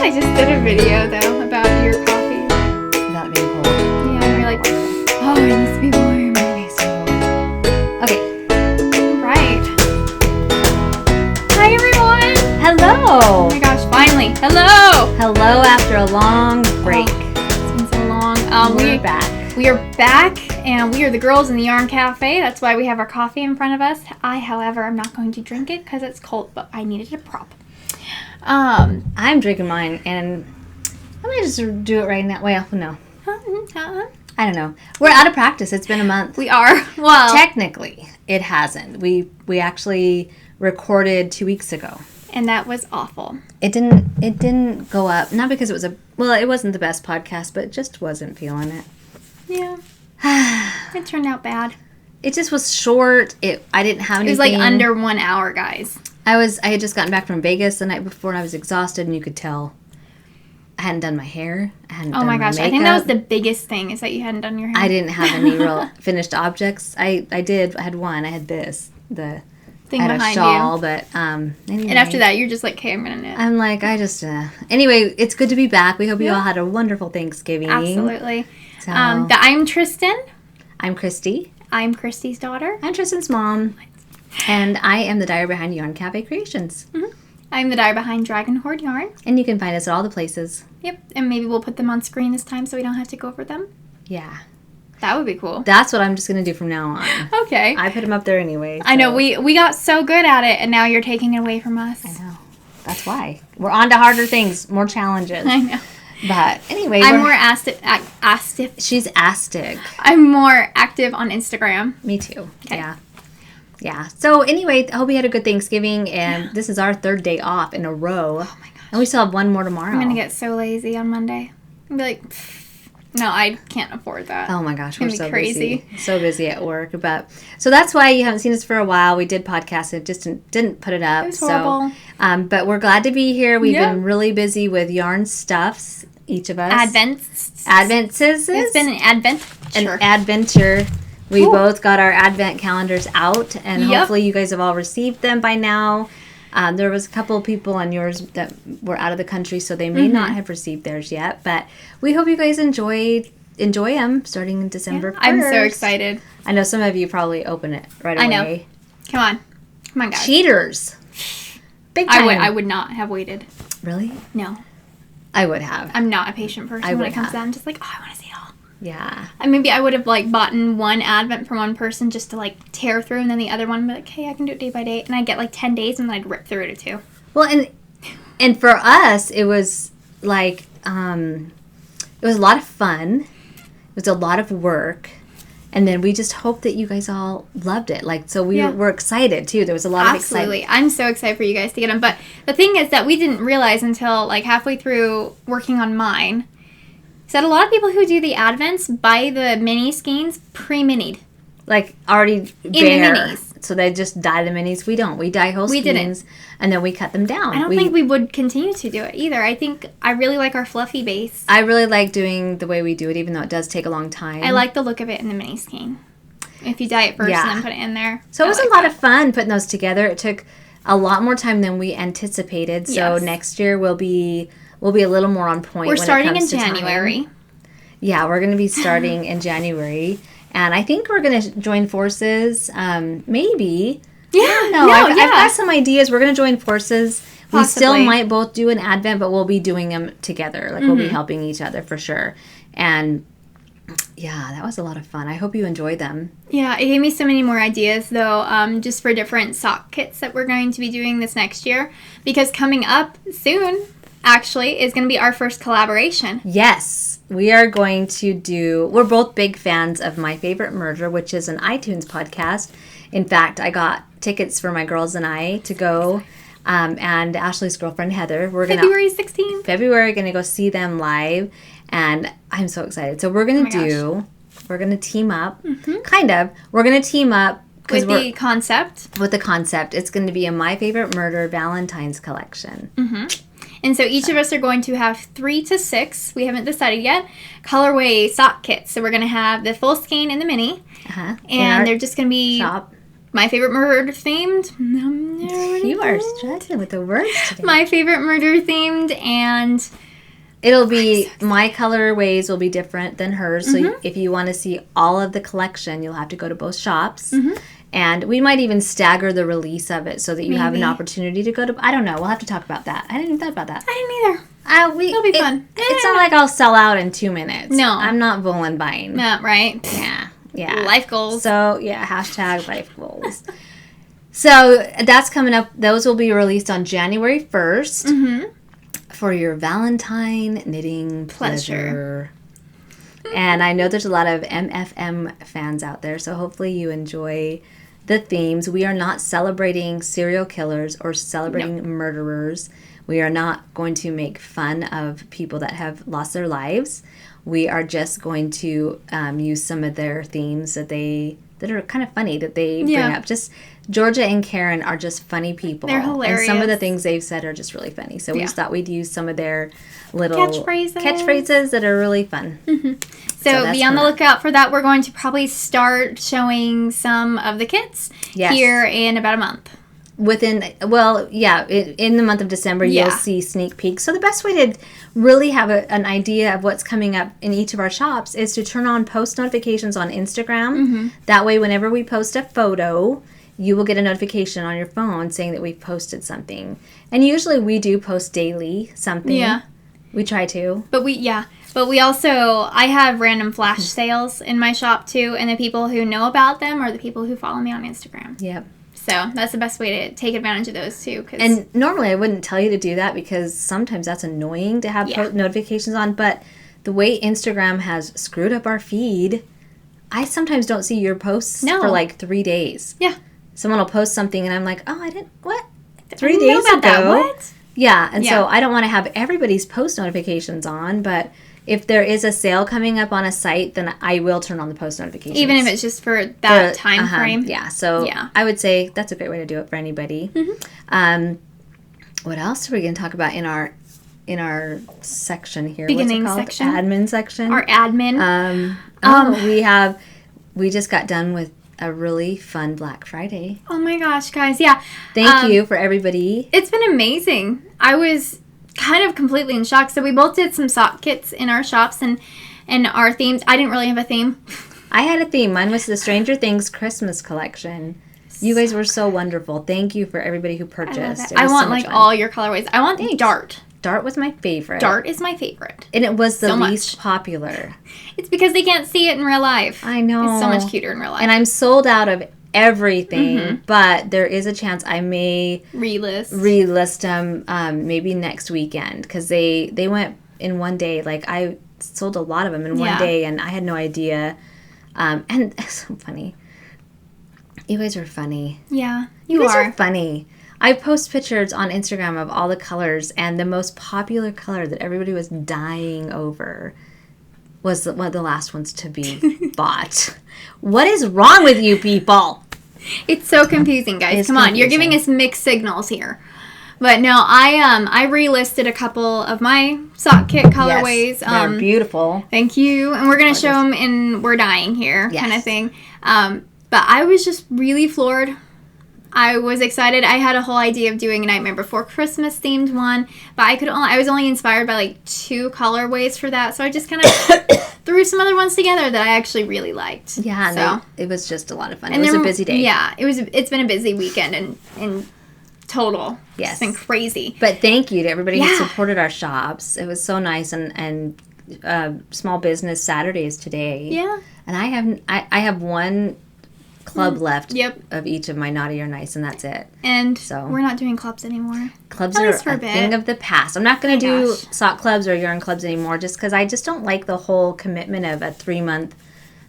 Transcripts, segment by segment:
I just did a video, though, about your coffee. About being cold. Yeah, and you're like, oh, it needs to be warm. It needs to be warm. Okay. Right. Hi, everyone. Hello. Oh, my gosh, finally. Hello. Hello after a long break. Oh, it's been so long. We're back. We are back, and we are the girls in the Yarn Cafe. That's why we have our coffee in front of us. I, however, am not going to drink it because it's cold, but I needed a prop. I'm drinking mine, and I might just do it right now. Well, no. I don't know. We're out of practice. It's been a month. We are. Well, technically, it hasn't. We actually recorded 2 weeks ago. And that was awful. It didn't go up. Not because it was it wasn't the best podcast, but it just wasn't feeling it. Yeah. It turned out bad. It just was short. I didn't have anything. It was like under 1 hour, guys. I had just gotten back from Vegas the night before, and I was exhausted, and you could tell I hadn't done my hair. I hadn't done my makeup. I think that was the biggest thing, is that you hadn't done your hair. I didn't have any real finished objects. I did. I had one. I had this. The thing I had behind a shawl, you. But anyway. And after that, you're just like, okay, I'm going to knit. I'm like, anyway, it's good to be back. We hope you all had a wonderful Thanksgiving. Absolutely. So, I'm Tristan. I'm Christy. I'm Christy's daughter. I'm Tristan's mom. And I am the dyer behind Yarn Café Creations. Mm-hmm. I'm the dyer behind Dragon Hoard Yarn. And you can find us at all the places. Yep. And maybe we'll put them on screen this time so we don't have to go over them. Yeah. That would be cool. That's what I'm just going to do from now on. Okay. I put them up there anyway. So. I know. We got so good at it, and now you're taking it away from us. I know. That's why. We're on to harder things, more challenges. I know. But anyway. I'm more active. She's astig. I'm more active on Instagram. Me too. Okay. Yeah. Yeah. So anyway, I hope you had a good Thanksgiving, and this is our third day off in a row. Oh my gosh. And we still have one more tomorrow. I'm going to get so lazy on Monday. I'm going to be like, no, I can't afford that. Oh my gosh, we're so crazy. Busy. So busy at work. But so that's why you haven't seen us for a while. We did podcast and just didn't put it up. It was horrible. So, but we're glad to be here. We've been really busy with yarn stuffs, each of us. Advents. It's been an adventure. An adventure. We both got our advent calendars out, and hopefully you guys have all received them by now. There was a couple of people on yours that were out of the country, so they may not have received theirs yet. But we hope you guys enjoy them starting in December 1st. I'm so excited. I know some of you probably open it right away. I know. Come on, guys. Cheaters. Big time. I would not have waited. Really? No. I would have. I'm not a patient person when it comes to that. I'm just like, I want to see it all. Yeah. Maybe I would have bought one advent from one person just to tear through, and then the other one would be like, hey, I can do it day by day, and I'd get 10 days, and then I'd rip through it too. Well, and for us, it was it was a lot of fun. It was a lot of work. And then we just hope that you guys all loved it. So we were excited too. There was a lot of excitement. Absolutely. I'm so excited for you guys to get them. But the thing is that we didn't realize until halfway through working on mine, is that a lot of people who do the advents buy the mini skeins pre-minied. Already bare. In the minis. So they just dye the minis. We don't. We dye whole skeins. And then we cut them down. I don't think we would continue to do it either. I really like our fluffy base. I really like doing the way we do it, even though it does take a long time. I like the look of it in the mini skein. If you dye it first and then put it in there. So it was a lot of fun putting those together. It took a lot more time than we anticipated. So next year we'll be a little more on point. We're starting in January. January. Yeah, we're going to be starting in January. And I think we're going to join forces, maybe. Yeah, I don't know. I've got some ideas. We're going to join forces. Possibly. We still might both do an advent, but we'll be doing them together. We'll be helping each other for sure. And yeah, that was a lot of fun. I hope you enjoyed them. Yeah, it gave me so many more ideas, though, just for different sock kits that we're going to be doing this next year. Because coming up soon, actually, is going to be our first collaboration. Yes. We are going to we're both big fans of My Favorite Murder, which is an iTunes podcast. In fact, I got tickets for my girls and I to go, and Ashley's girlfriend, Heather. February 16th. February, going to go see them live, and I'm so excited. So we're going to we're going to team up, kind of. We're going to team up. With the concept. With the concept. It's going to be a My Favorite Murder Valentine's Collection. Mm-hmm. And so each of us are going to have 3 to 6, we haven't decided yet, colorway sock kits. So we're going to have the full skein and the mini. And they're just going to be My favorite murder themed. You are struggling with the words today. My favorite murder themed, and it'll be my colorways will be different than hers. So if you want to see all of the collection, you'll have to go to both shops. And we might even stagger the release of it so that you have an opportunity to go to. I don't know. We'll have to talk about that. I didn't even think about that. I didn't either. It'll be fun. It's not like I'll sell out in 2 minutes. No. I'm not Woolen buying. No, right? Yeah. Life goals. So, hashtag life goals. So, that's coming up. Those will be released on January 1st for your Valentine knitting pleasure. And I know there's a lot of MFM fans out there, so hopefully you enjoy the themes. We are not celebrating serial killers or celebrating murderers. We are not going to make fun of people that have lost their lives. We are just going to use some of their themes that are kind of funny that they bring up. Just Georgia and Karen are just funny people. They're hilarious. And some of the things they've said are just really funny. So we just thought we'd use some of their little catchphrases that are really fun. So be on the lookout for that. We're going to probably start showing some of the kits here in about a month. In the month of December, you'll see sneak peeks. So the best way to really have an idea of what's coming up in each of our shops is to turn on post notifications on Instagram. That way, whenever we post a photo, you will get a notification on your phone saying that we've posted something. And usually we do post daily something. Yeah. We try to. But we also, I have random flash sales in my shop too, and the people who know about them are the people who follow me on Instagram. Yep. So that's the best way to take advantage of those too. And normally I wouldn't tell you to do that because sometimes that's annoying to have notifications on, but the way Instagram has screwed up our feed, I sometimes don't see your posts for like 3 days. Yeah. Someone will post something and I'm like, oh, I didn't, what? 3 days ago? That. What? Yeah, and so I don't want to have everybody's post notifications on, but if there is a sale coming up on a site, then I will turn on the post notifications. Even if it's just for that time frame? Yeah, so I would say that's a great way to do it for anybody. What else are we going to talk about in our section here? Beginning What's it called? section. Admin section. Our admin. We just got done with a really fun Black Friday. Oh my gosh, guys. Yeah. Thank you for everybody. It's been amazing. I was kind of completely in shock. So we both did some sock kits in our shops and our themes. I didn't really have a theme. I had a theme. Mine was the Stranger Things Christmas collection. You guys were so wonderful. Thank you for everybody who purchased. I want like all your colorways. I want Dart. Dart was my favorite. Dart is my favorite. And it was the least popular. It's because they can't see it in real life. I know. It's so much cuter in real life. And I'm sold out of everything, but there is a chance I may relist them maybe next weekend because they went in one day. Like I sold a lot of them in one day and I had no idea. And it's so funny. You guys are funny. Yeah, you guys are funny. I post pictures on Instagram of all the colors, and the most popular color that everybody was dying over was one of the last ones to be bought. What is wrong with you people? It's so confusing, guys. Come on, you're giving us mixed signals here. But no, I relisted a couple of my sock kit colorways. Yes, they're beautiful. Thank you. And we're going to show them in We're Dying Here kind of thing. But I was just really floored. I was excited. I had a whole idea of doing a Nightmare Before Christmas themed one, but I was only inspired by like 2 colorways for that, so I just kind of threw some other ones together that I actually really liked. Yeah, so it was just a lot of fun. It was a busy day. Yeah, it's been a busy weekend in total. Yes, it's been crazy. But thank you to everybody who supported our shops. It was so nice, and Small Business Saturday is today. Yeah, and I have one club left of each of my Naughty or Nice, and that's it. And so we're not doing clubs anymore. Clubs are a thing of the past. I'm not going to do sock clubs or yarn clubs anymore just because I just don't like the whole commitment of a 3-month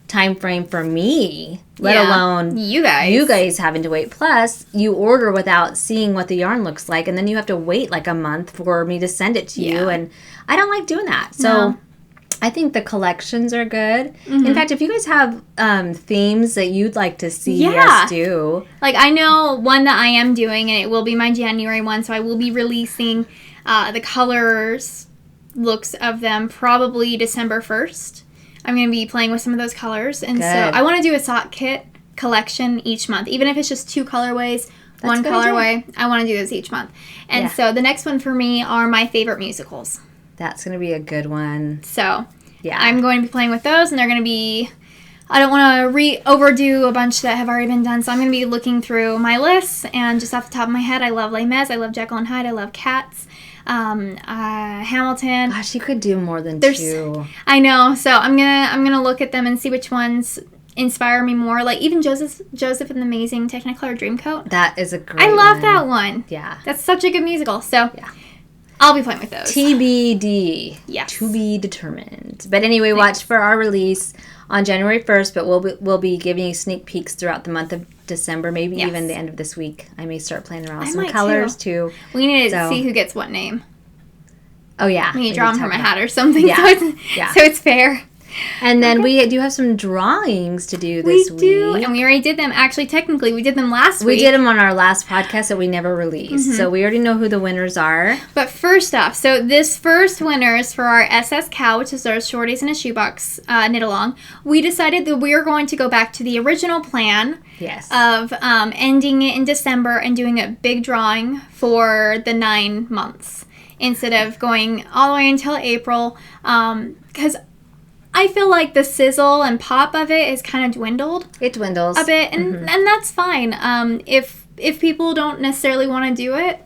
time frame for me, let alone you guys having to wait. Plus, you order without seeing what the yarn looks like, and then you have to wait like a month for me to send it to you, and I don't like doing that. So I think the collections are good. In fact, if you guys have themes that you'd like to see us do. Like, I know one that I am doing, and it will be my January one, so I will be releasing the colors, looks of them, probably December 1st. I'm going to be playing with some of those colors. And so I want to do a sock kit collection each month. Even if it's just 2 colorways, one colorway, I want to do this each month. And so the next one for me are my favorite musicals. That's going to be a good one. So I'm going to be playing with those, and they're going to be... I don't want to overdo a bunch that have already been done, so I'm going to be looking through my lists, and just off the top of my head, I love Les Mis, I love Jekyll and Hyde, I love Cats, Hamilton. Gosh, you could do more than 2. I know, so I'm gonna look at them and see which ones inspire me more. Like even Joseph and the Amazing Technicolor Dreamcoat. That is a great I love that one. Yeah. That's such a good musical, so I'll be playing with those. TBD. Yes. To be determined. But anyway, watch for our release on January 1st, but we'll be giving you sneak peeks throughout the month of December, maybe even the end of this week. I may start playing around with some colors too. We need to see who gets what name. Oh yeah. We need to draw them from a hat or something, so it's fair. And then we do have some drawings to do this week. We do, and we already did them. Actually, technically, we did them last week. We did them on our last podcast that we never released. So we already know who the winners are. But first off, so this first winner is for our SS Cow, which is our Shorties and a Shoebox Knit Along. We decided that we are going to go back to the original plan of ending it in December and doing a big drawing for the 9 months instead of going all the way until April. Because I feel like the sizzle and pop of it is kind of dwindled. It dwindles a bit, and that's fine. If people don't necessarily want to do it,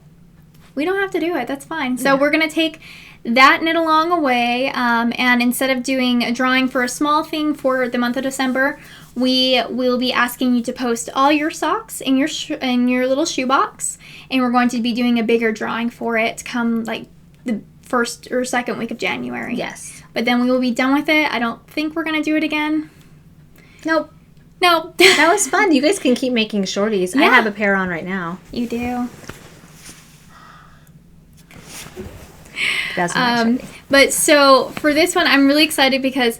we don't have to do it. That's fine. So we're gonna take that knit along away, and instead of doing a drawing for a small thing for the month of December, we will be asking you to post all your socks in your little shoebox, and we're going to be doing a bigger drawing for it come like the first or second week of January. Yes. But then we will be done with it. I don't think we're going to do it again. Nope. That was fun. You guys can keep making shorties. I have a pair on right now. You do. That's my shorty. But so for this one, I'm really excited because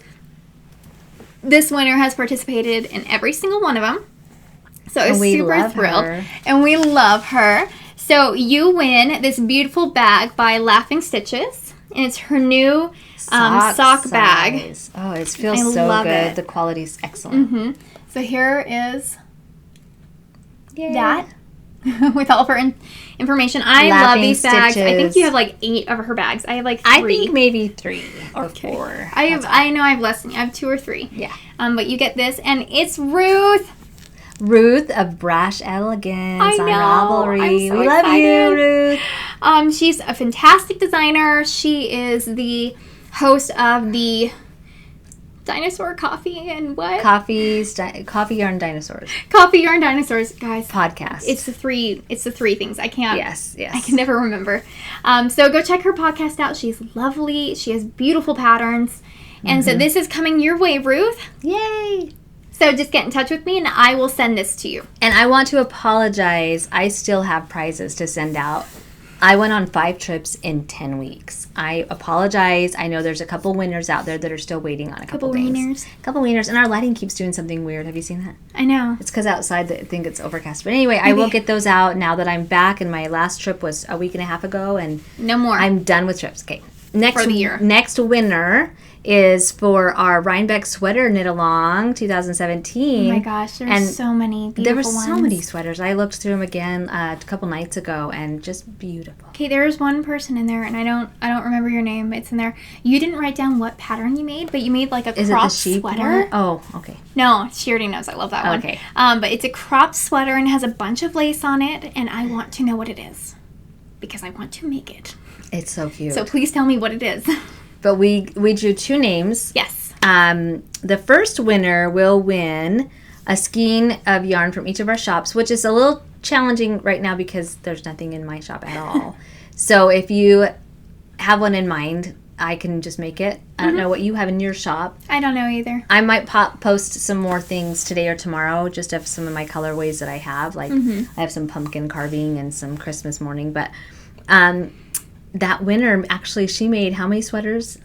this winner has participated in every single one of them. So I was super thrilled. And we love her. So you win this beautiful bag by Laughing Stitches. And it's her new sock bag. Oh, it feels so good. The quality's excellent. So here is that with all of her information. I love these bags. I think you have like 8 of her bags. I have like 3. I think maybe 3 or 4. I know I have less than you. I have 2 or 3. Yeah. But you get this, and it's Ruth. Ruth of Brash Elegance on Ravelry. I'm so we love you, Ruth. She's a fantastic designer. She is the host of the Dinosaur Coffee and what? Coffee Yarn Dinosaurs. Coffee Yarn Dinosaurs, guys. Podcast. It's the three things. I can't. Yes. I can never remember. So go check her podcast out. She's lovely. She has beautiful patterns. And so this is coming your way, Ruth. Yay! So just get in touch with me and I will send this to you. And I want to apologize. I still have prizes to send out. I went on 5 trips in 10 weeks. I apologize. I know there's a couple winners out there that are still waiting on a couple things. Couple wieners. And our lighting keeps doing something weird. Have you seen that? I know. It's because outside I think it's overcast. But anyway, I will get those out now that I'm back. And my last trip was a week and a half ago. And no more. I'm done with trips. Okay. For the year. Next winner is for our Rhinebeck Sweater Knit Along 2017. Oh my gosh, there's so many beautiful There were ones. so many sweaters. I looked through them again a couple nights ago and just beautiful. Okay, there's one person in there and I don't remember your name. It's in there. You didn't write down what pattern you made, but you made like a crop sweater. One? Oh, okay. No, she already knows. I love that one. Okay. But it's a crop sweater and has a bunch of lace on it, and I want to know what it is because I want to make it. It's so cute. So please tell me what it is. But we drew 2 names. Yes. The first winner will win a skein of yarn from each of our shops, which is a little challenging right now because there's nothing in my shop at all. So if you have one in mind, I can just make it. I don't know what you have in your shop. I don't know either. I might post some more things today or tomorrow, just of some of my colorways that I have. Like I have some pumpkin carving and some Christmas morning, but that winner, actually, she made how many sweaters?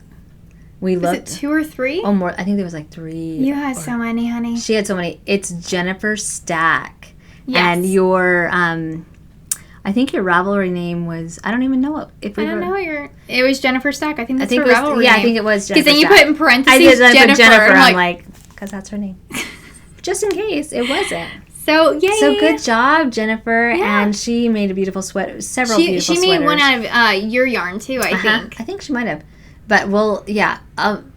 Was it 2 or 3? Oh, more. I think there was like 3. You had so many, honey. She had so many. It's Jennifer Stack. Yes. And your, I think your Ravelry name was, I don't even know it was Jennifer Stack. I think that's her Ravelry name. Yeah, I think it was Jennifer Because then you Stack. put in parentheses I did Jennifer. Put Jennifer. I'm like, because that's her name. just in case it wasn't. So, yay. So, good job, Jennifer. Yeah. And she made a beautiful sweater. Beautiful sweaters. She made one out of your yarn, too, I think. I think she might have. But,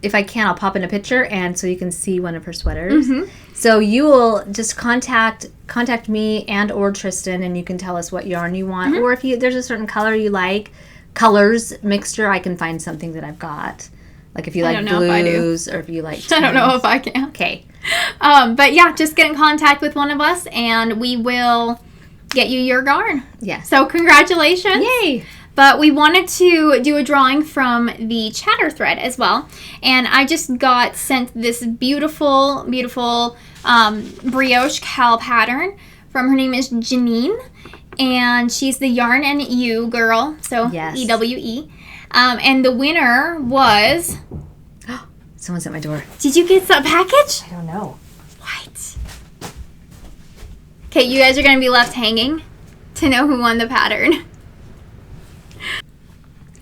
if I can, I'll pop in a picture and so you can see one of her sweaters. Mm-hmm. So, you will just contact me and or Tristan, and you can tell us what yarn you want. Mm-hmm. Or if there's a certain color you like, colors mixture, I can find something that I've got. Like if you like blues or if you like tones. I don't know if I can. Okay. But yeah, just get in contact with one of us and we will get you your yarn. Yes. So congratulations. Yay. But we wanted to do a drawing from the chatter thread as well. And I just got sent this beautiful, beautiful brioche cowl pattern from, her name is Janine. And she's the Yarn and You girl. So yes. EWE. And the winner was... Someone's at my door. Did you get that package? I don't know. What? Okay, you guys are going to be left hanging to know who won the pattern.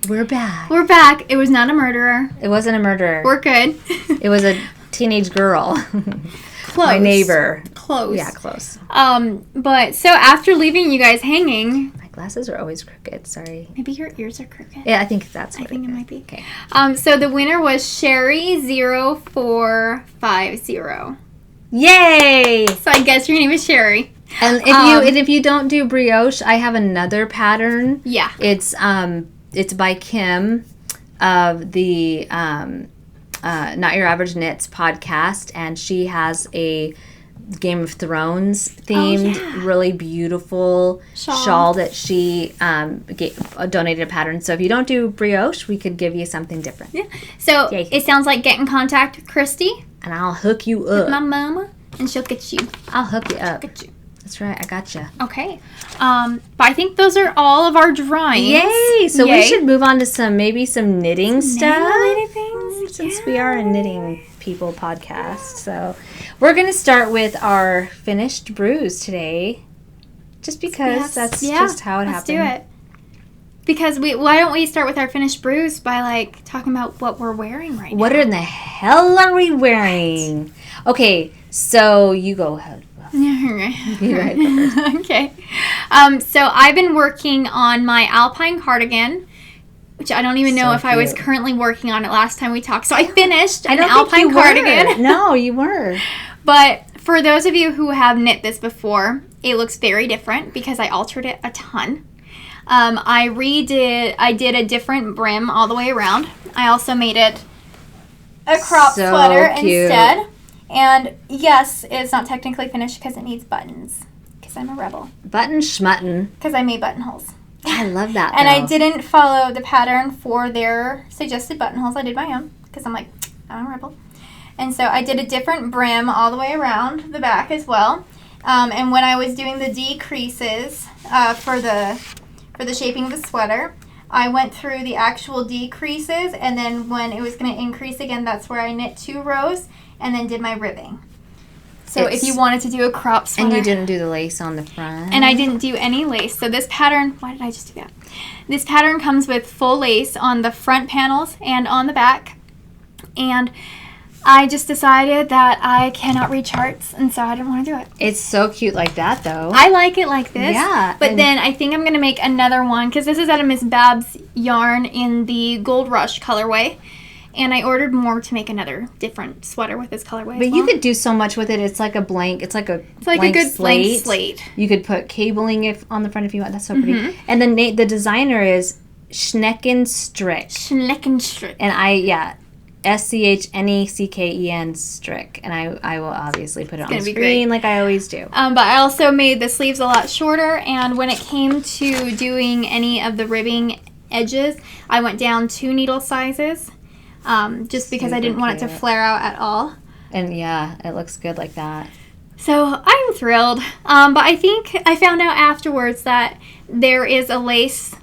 We're back. We're back. It was not a murderer. It wasn't a murderer. We're good. It was a teenage girl. Close. My neighbor. Close. Yeah, close. But so after leaving you guys hanging... My glasses are always crooked. Sorry. Maybe your ears are crooked. Yeah, I think that's what I think it might be. Okay. So the winner was Sherry0450. Yay! So I guess your name is Sherry. And if you don't do brioche, I have another pattern. Yeah. It's by Kim of the Not Your Average Knits podcast, and she has a Game of Thrones themed, really beautiful shawl that she donated a pattern. So if you don't do brioche, we could give you something different. Yeah. So it sounds like get in contact with Christy. And I'll hook you up. With my mama, and she'll get you. I'll hook you up. Get you. That's right, I gotcha. Okay. But I think those are all of our drawings. Yay! So we should move on to some knitting stuff. Knitting things. Since we are a knitting people podcast. So we're going to start with our finished brews today. Just because that's just how it happened. Let's do it. Because why don't we start with our finished brews by talking about what we're wearing right now? What in the hell are we wearing? Okay, so you go ahead. Okay. So I've been working on my alpine cardigan, which I don't even know if I was currently working on it last time we talked. So I finished an alpine cardigan. No, you were. But for those of you who have knit this before, it looks very different because I altered it a ton. I did a different brim all the way around. I also made it a crop sweater instead. And yes, it's not technically finished because it needs buttons. Because I'm a rebel. Button schmutton. Because I made buttonholes. I love that. And I didn't follow the pattern for their suggested buttonholes. I did my own because I'm I'm a rebel. And so I did a different brim all the way around the back as well. And when I was doing the decreases for the shaping of the sweater, I went through the actual decreases, and then when it was going to increase again, that's where I knit 2 rows and then did my ribbing. So if you wanted to do a crop sweater. And you didn't do the lace on the front. And I didn't do any lace. So this pattern, why did I just do that? This pattern comes with full lace on the front panels and on the back. And I just decided that I cannot read charts, and so I didn't want to do it. It's so cute like that, though. I like it like this. Yeah. But then I think I'm going to make another one, because this is out of Miss Babs yarn in the Gold Rush colorway. And I ordered more to make another different sweater with this colorway. But you could do so much with it. It's like a blank. It's like a good blank slate. You could put cabling on the front if you want. That's so pretty. And the designer is Schneckenstrick. Schneckenstrick. And Schnecken Strick. And I will obviously put it on the screen like I always do. But I also made the sleeves a lot shorter. And when it came to doing any of the ribbing edges, I went down 2 needle sizes. Just because I didn't want it to flare out at all. And yeah, it looks good like that. So I'm thrilled. But I think I found out afterwards that there is a lace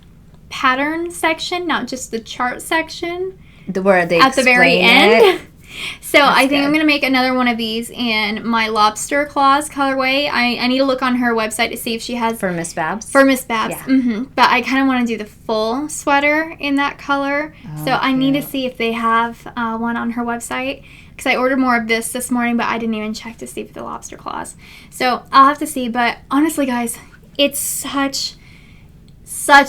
pattern section, not just the chart section. Where they at the very end. So That's I think good. I'm going to make another one of these in my lobster claws colorway. I need to look on her website to see if she has... For Miss Babs? For Miss Babs. Yeah. Mm-hmm. But I kind of want to do the full sweater in that color. So I need to see if they have one on her website. because I ordered more of this morning, but I didn't even check to see for the lobster claws. So I'll have to see. But honestly, guys, it's such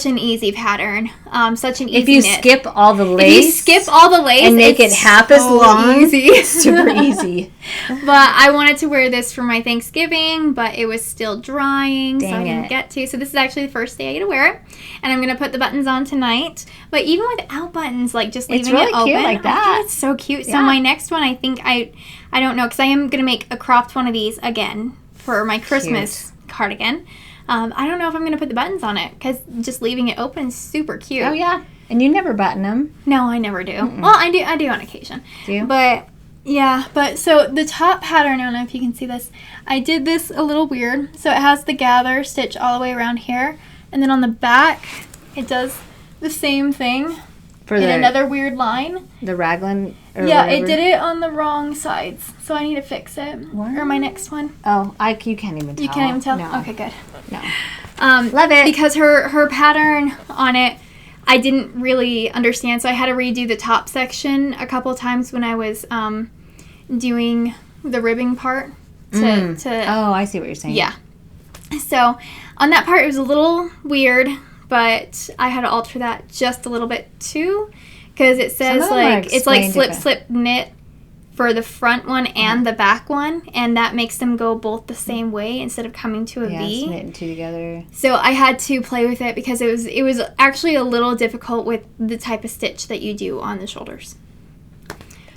an easy pattern. Such an easy If you knit. skip all the lace. And make it half as long. Easy. It's super easy. But I wanted to wear this for my Thanksgiving, but it was still drying, so I didn't get to. So this is actually the first day I get to wear it. And I'm going to put the buttons on tonight. But even without buttons, like just leaving it open. Cute like that. I think it's so cute. Yeah. So my next one, I think I don't know, because I am going to make a cropped one of these again for my Christmas cardigan. I don't know if I'm going to put the buttons on it, because just leaving it open is super cute. Oh, yeah. And you never button them. No, I never do. Mm-mm. Well, I do on occasion. Do you? But, yeah. But, so, the top pattern, I don't know if you can see this. I did this a little weird. So, it has the gather stitch all the way around here. And then on the back, it does the same thing in another weird line. The raglan? Yeah, whatever. It did it on the wrong sides. So, I need to fix it. What? Or my next one. Oh, you can't even tell. You can't even tell? No. Okay, good. No. Love it. Because her pattern on it, I didn't really understand, so I had to redo the top section a couple times when I was doing the ribbing part. Oh, I see what you're saying. Yeah. So on that part, it was a little weird, but I had to alter that just a little bit too, because it says like it's like slip knit for the front one and the back one, and that makes them go both the same way instead of coming to a V. Yeah, knitting two together. So I had to play with it because it was actually a little difficult with the type of stitch that you do on the shoulders.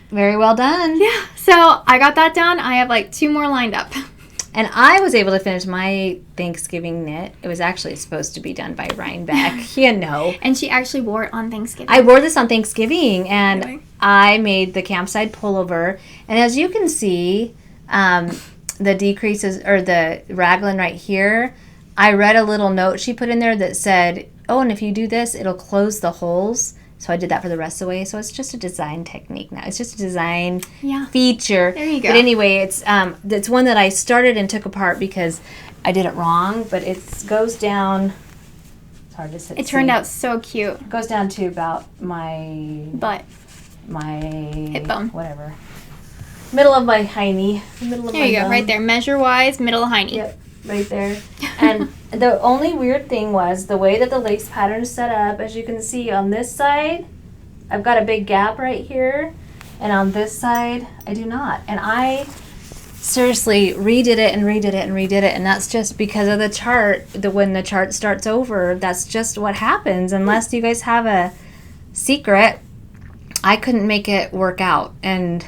Very well done. Yeah, so I got that done. I have like 2 more lined up. And I was able to finish my Thanksgiving knit. It was actually supposed to be done by Rhinebeck, And she actually wore it on Thanksgiving. I wore this on Thanksgiving, and I made the campside pullover. And as you can see, the decreases, or the raglan right here, I read a little note she put in there that said, oh, and if you do this, it'll close the holes. So I did that for the rest of the way. So it's just a design technique now. It's just a design feature. There you go. But anyway, it's one that I started and took apart because I did it wrong. But it goes down. It's hard to see. It turned out so cute. It goes down to about my butt, my hip bone, whatever. Middle of my hiney. There you go, right there. Measure wise, middle of hiney. Yep, right there. And the only weird thing was the way that the lace pattern is set up. As you can see on this side, I've got a big gap right here. And on this side, I do not. And I seriously redid it and redid it and redid it. And that's just because of the chart. When the chart starts over, that's just what happens. Unless you guys have a secret, I couldn't make it work out. And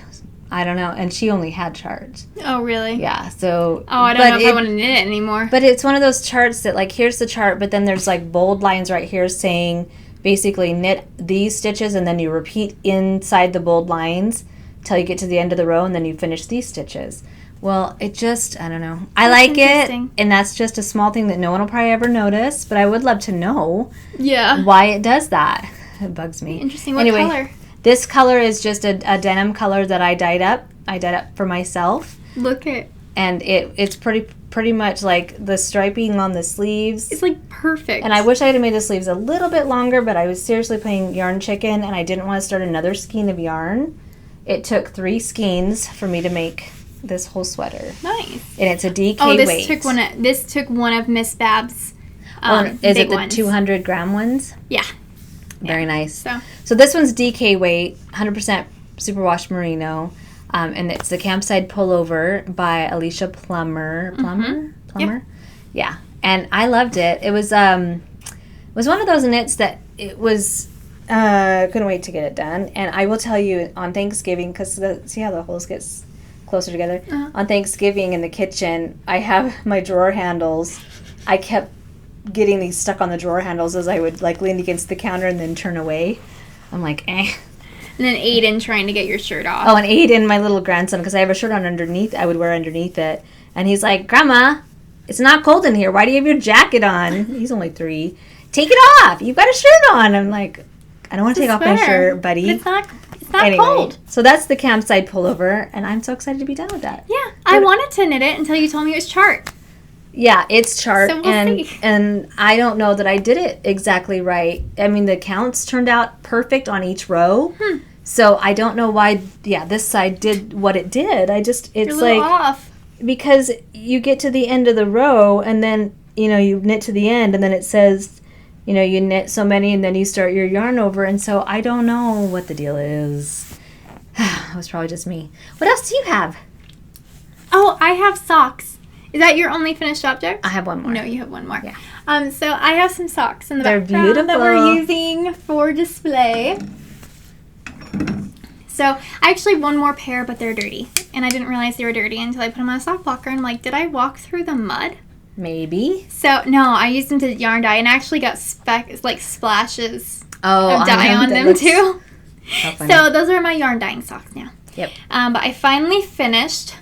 I don't know. And she only had charts. Oh, really? Yeah. So. Oh, I don't know if I want to knit it anymore. But it's one of those charts that, like, here's the chart, but then there's, like, bold lines right here saying basically knit these stitches, and then you repeat inside the bold lines till you get to the end of the row, and then you finish these stitches. Well, it just, I don't know. I like it, and that's just a small thing that no one will probably ever notice, but I would love to know why it does that. It bugs me. Interesting. What color? This color is just a denim color that I dyed up. I dyed up for myself. Look at. And it's pretty much like the striping on the sleeves. It's like perfect. And I wish I had made the sleeves a little bit longer, but I was seriously playing yarn chicken, and I didn't want to start another skein of yarn. It took 3 skeins for me to make this whole sweater. Nice. And it's a DK weight. This took one of Miss Bab's is it the 200 gram ones? Yeah. Very nice. So this one's DK weight, 100% superwash merino, and it's the Campside Pullover by Alicia Plummer. Plummer? Yep. Yeah. And I loved it. It was one of those knits that it was couldn't wait to get it done. And I will tell you, on Thanksgiving, because see how the holes get closer together? On Thanksgiving in the kitchen, I have my drawer handles. I kept getting these stuck on the drawer handles as I would like lean against the counter and then turn away. I'm like, eh. And then Aiden trying to get your shirt off. Oh, and Aiden, my little grandson, because I have a shirt on underneath, I would wear underneath it. And he's like, Grandma, it's not cold in here. Why do you have your jacket on? He's only 3. Take it off. You've got a shirt on. I'm like, I don't want to take off my shirt, buddy. It's not cold. So that's the Campside Pullover, and I'm so excited to be done with that. Yeah, I wanted to knit it until you told me it was chart. Yeah, it's chart, so we'll see. And I don't know that I did it exactly right. I mean, the counts turned out perfect on each row, So I don't know why, this side did what it did. It's like, off. Because you get to the end of the row and then, you knit to the end and then it says, you knit so many and then you start your yarn over. And so I don't know what the deal is. It was probably just me. What else do you have? Oh, I have socks. Is that your only finished object? I have one more. No, you have one more. Yeah. So I have some socks in the They're background beautiful. that we're using for display. So I actually have one more pair, but they're dirty. And I didn't realize they were dirty until I put them on a sock blocker. And I'm like, did I walk through the mud? Maybe. So, no, I used them to yarn dye and I actually got splashes of I dye on them too. So those are my yarn dyeing socks now. Yep. But I finally finished,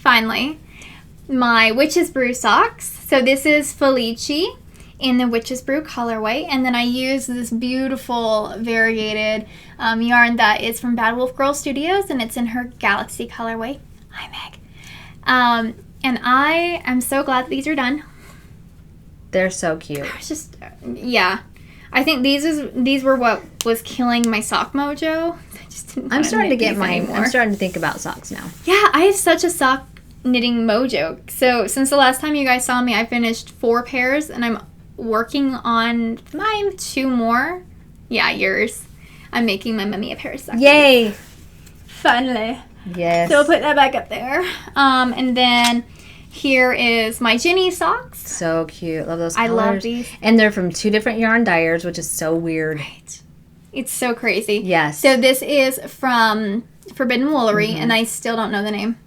my Witch's Brew socks. So this is Felici in the Witch's Brew colorway. And then I used this beautiful variegated yarn that is from Bad Wolf Girl Studios. And it's in her Galaxy colorway. Hi, Meg. And I am so glad that these are done. They're so cute. It's just, I think these were what was killing my sock mojo. I just didn't I'm starting to get anymore. I'm starting to think about socks now. Yeah, I have such a sock knitting mojo. So since the last time you guys saw me, I finished 4 pairs and I'm working on mine 2 more. Yeah, yours. I'm making my mummy a pair of socks. Yay! Finally. Yes. So we'll put that back up there. And then here is my Ginny socks. So cute. Love those colors. I love these. And they're from 2 different yarn dyers, which is so weird. Right. It's so crazy. Yes. So this is from Forbidden Woolery, and I still don't know the name.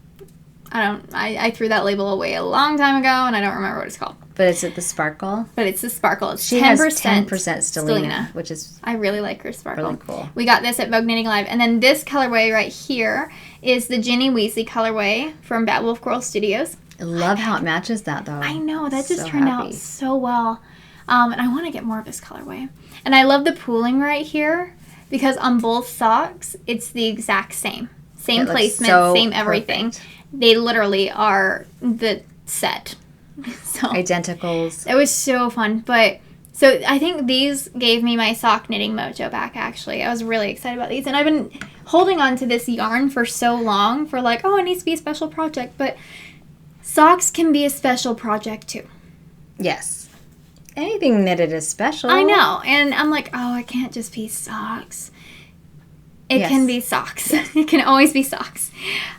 I threw that label away a long time ago, and I don't remember what it's called. But is it the sparkle? But it's the sparkle. It's she 10% has 10% Stellina, which is I really like her sparkle. really cool. We got this at Vogue Knitting Live. And then this colorway right here is the Ginny Weasley colorway from Bad Wolf Girl Studios. I love how it matches that, though. I know. That just turned out so well. And I want to get more of this colorway. And I love the pooling right here because on both socks, it's the exact same. Same placement, same everything. Perfect. They literally are the set. So identicals. It was so fun. But so I think these gave me my sock knitting mojo back, actually. I was really excited about these. And I've been holding on to this yarn for so long for like, it needs to be a special project. But socks can be a special project too. Yes. Anything knitted is special. I know. And I'm like, I can't just be socks. It can be socks. It can always be socks.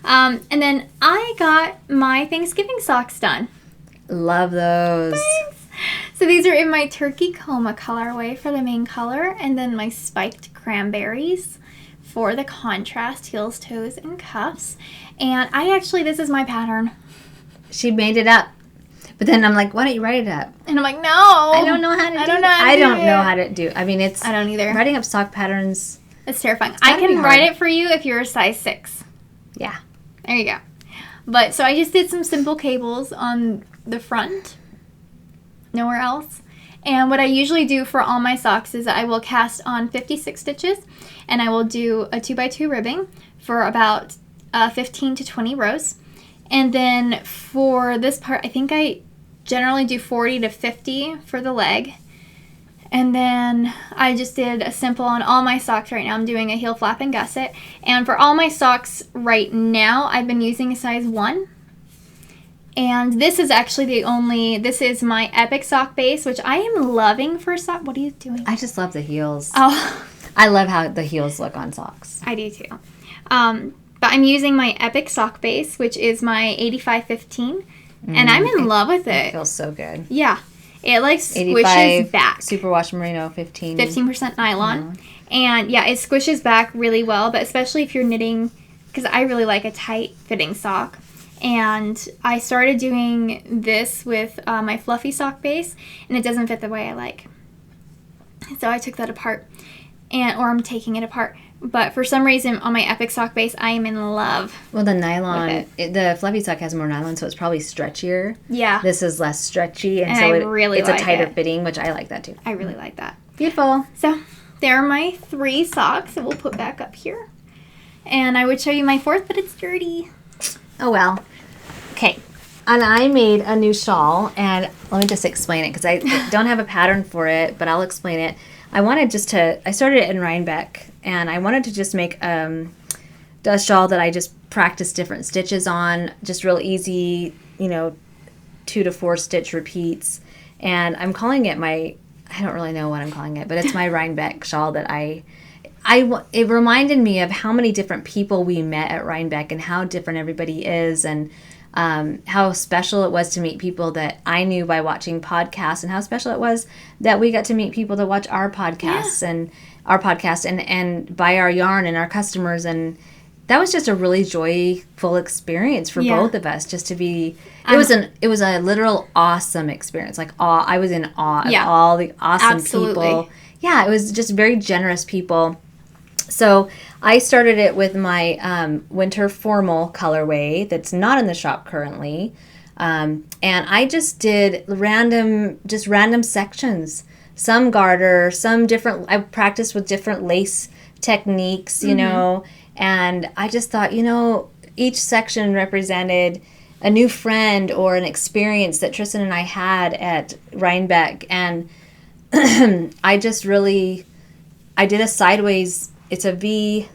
And then I got my Thanksgiving socks done. Love those. Thanks. So these are in my Turkey Coma colorway for the main color. And then my spiked cranberries for the contrast, heels, toes, and cuffs. And this is my pattern. She made it up. But then I'm like, why don't you write it up? And I'm like, no. I don't know how to do it. I don't know how to do it. I mean, I don't either. Writing up sock patterns. It's terrifying. I can write it for you if you're a size 6. Yeah. There you go. But so I just did some simple cables on the front. Nowhere else. And what I usually do for all my socks is I will cast on 56 stitches and I will do a 2x2 ribbing for about 15 to 20 rows. And then for this part, I think I generally do 40 to 50 for the leg. And then I just did a simple on all my socks right now. I'm doing a heel flap and gusset. And for all my socks right now, I've been using a size 1. And this is actually this is my Epic sock base, which I am loving for sock. What are you doing? I just love the heels. Oh. I love how the heels look on socks. I do too. But I'm using my Epic sock base, which is my 8515. And I'm in love with it. It feels so good. Yeah. It squishes back. Superwash Merino 15. 15% nylon. And yeah, it squishes back really well, but especially if you're knitting, because I really like a tight fitting sock. And I started doing this with my fluffy sock base, and it doesn't fit the way I like. So I took that apart, or I'm taking it apart. But for some reason, on my Epic sock base, I am in love. Well, the nylon, the fluffy sock has more nylon, so it's probably stretchier. Yeah. This is less stretchy, and so it's a tighter fitting, which I like that too. I really like that. Beautiful. So there are my 3 socks that we'll put back up here. And I would show you my 4th, but it's dirty. Oh, well. Okay. And I made a new shawl, and let me just explain it because I don't have a pattern for it, but I'll explain it. I started it in Rhinebeck, and I wanted to just make a shawl that I just practiced different stitches on, just real easy, 2 to 4 stitch repeats. And I'm calling it I don't really know what I'm calling it, but it's my Rhinebeck shawl that it reminded me of how many different people we met at Rhinebeck and how different everybody is, and how special it was to meet people that I knew by watching podcasts, and how special it was that we got to meet people to watch our podcasts and buy our yarn and our customers. And that was just a really joyful experience for both of us, just to be, it was a literal awesome experience. Like I was in awe of all the awesome people. Yeah, it was just very generous people. So I started it with my winter formal colorway that's not in the shop currently. And I just did random sections. Some garter, some different, I practiced with different lace techniques, and I just thought, each section represented a new friend or an experience that Tristan and I had at Rhinebeck. And I did a sideways, it's a V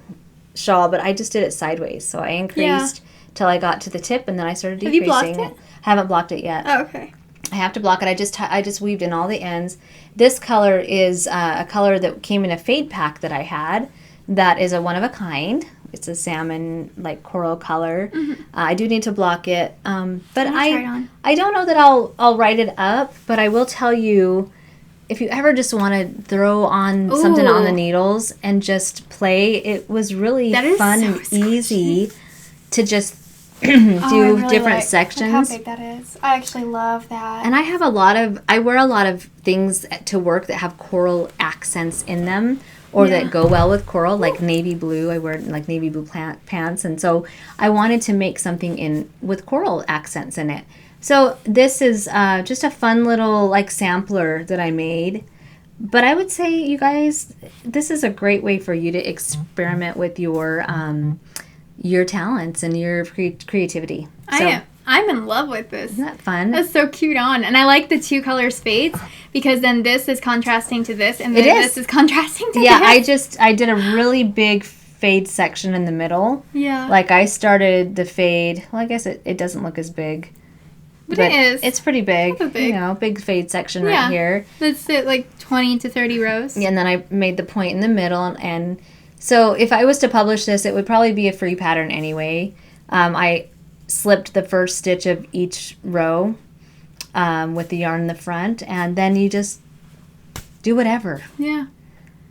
shawl, but I just did it sideways. So I increased till I got to the tip, and then I started decreasing. Have you blocked it? I haven't blocked it yet. Oh, okay. I have to block it. I just weaved in all the ends. This color is a color that came in a fade pack that I had. That is a one of a kind. It's a salmon, like coral color. Mm-hmm. I do need to block it, but I don't know that I'll write it up. But I will tell you, if you ever just want to throw on something on the needles and just play, it was really fun and easy to just do different sections. Look how big that is. I actually love that. And I wear a lot of things to work that have coral accents in them, or that go well with coral, like navy blue. I wear like navy blue pants, and so I wanted to make something with coral accents in it. So this is just a fun little like sampler that I made. But I would say, you guys, this is a great way for you to experiment with your talents and your creativity. I'm in love with this. Isn't that fun? That's so cute on. And I like the 2 colors fades, because then this is contrasting to this, and then this is contrasting to this. I did a really big fade section in the middle. Yeah. Like I started the fade, well, I guess it doesn't look as big. But it is. It's pretty big. Big fade section right here. That's it, like 20 to 30 rows. Yeah, and then I made the point in the middle, and so if I was to publish this, it would probably be a free pattern anyway. I slipped the first stitch of each row with the yarn in the front, and then you just do whatever. Yeah.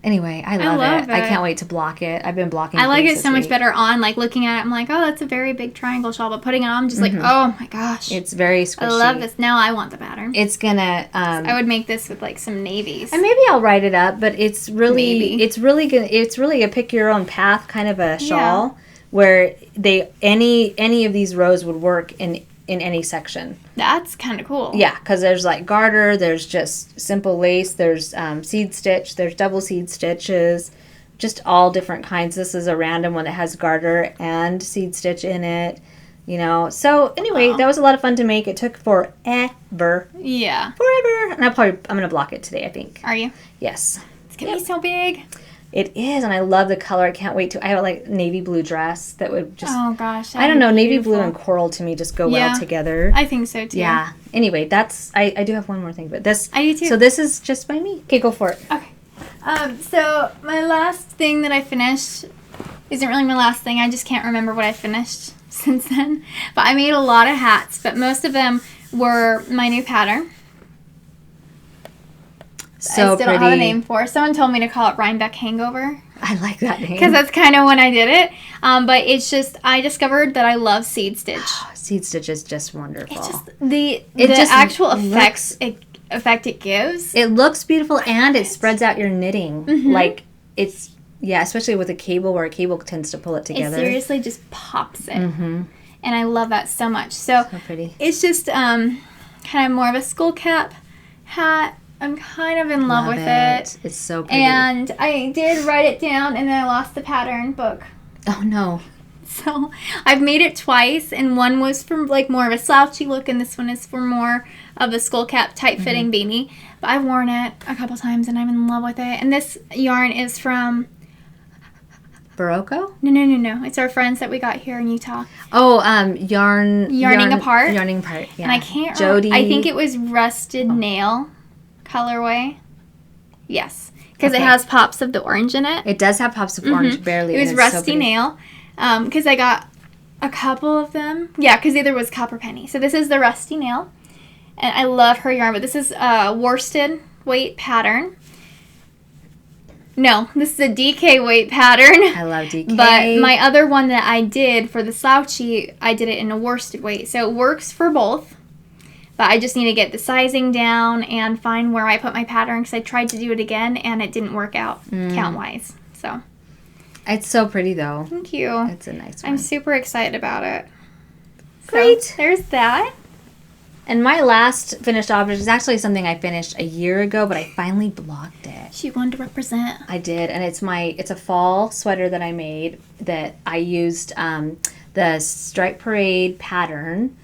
Anyway, I love it. I can't wait to block it. I've been blocking it. I like it so much better on. Like looking at it, I'm like, oh, that's a very big triangle shawl. But putting it on, I'm just like, oh my gosh. It's very squishy. I love this. Now I want the pattern. It's gonna. I would make this with like some navies. And maybe I'll write it up. But it's really, it's really a pick your own path kind of a shawl, where any of these rows would work in any section. That's kind of cool. Yeah, because there's like garter, there's just simple lace, there's seed stitch, there's double seed stitches, just all different kinds. This is a random one that has garter and seed stitch in it, So anyway, that was a lot of fun to make. It took forever. Yeah. Forever. And I'm going to block it today, I think. Are you? Yes. It's going to be so big. It is, and I love the color. I can't wait to. I have a like navy blue dress that would just. Oh gosh, I don't know. Navy blue and coral to me just go well together. I think so too. Yeah. Anyway, that's. I do have one more thing, but this. I do too. So this is just by me. Okay, go for it. Okay. So my last thing that I finished isn't really my last thing. I just can't remember what I finished since then. But I made a lot of hats, but most of them were my new pattern. So I still don't have a name for it. Someone told me to call it Rhinebeck Hangover. I like that name. Because that's kind of when I did it. But it's just, I discovered that I love seed stitch. Seed stitch is just wonderful. It's just the actual effect it gives. It looks beautiful, and it spreads out your knitting. Mm-hmm. Like, it's, especially with a cable, where a cable tends to pull it together. It seriously just pops it. Mm-hmm. And I love that so much. So pretty. It's just kind of more of a skull cap hat. I'm kind of in love with it. It's so pretty. And I did write it down, and then I lost the pattern book. Oh, no. So I've made it twice, and one was for like more of a slouchy look, and this one is for more of a skull cap tight fitting baby. But I've worn it a couple times, and I'm in love with it. And this yarn is from Barocco? No. It's our friends that we got here in Utah. Oh, Yarning Apart. Yarning Apart. Yeah. And I can't. Jody. I think it was Rusted Nail colorway. Yes, because it has pops of the orange in it. It does have pops of orange, barely. It was Rusty Nail, because I got a couple of them. Yeah, because the other was Copper Penny. So this is the Rusty Nail, and I love her yarn. But this is a worsted weight pattern. No, this is a DK weight pattern. I love DK. But my other one that I did for the slouchy, I did it in a worsted weight. So it works for both. But I just need to get the sizing down and find where I put my pattern, because I tried to do it again and it didn't work out count-wise. So it's so pretty, though. Thank you. It's a nice one. I'm super excited about it. Great. So, there's that. And my last finished object is actually something I finished a year ago, but I finally blocked it. She wanted to represent. I did, and it's a fall sweater that I made that I used the Stripe Parade pattern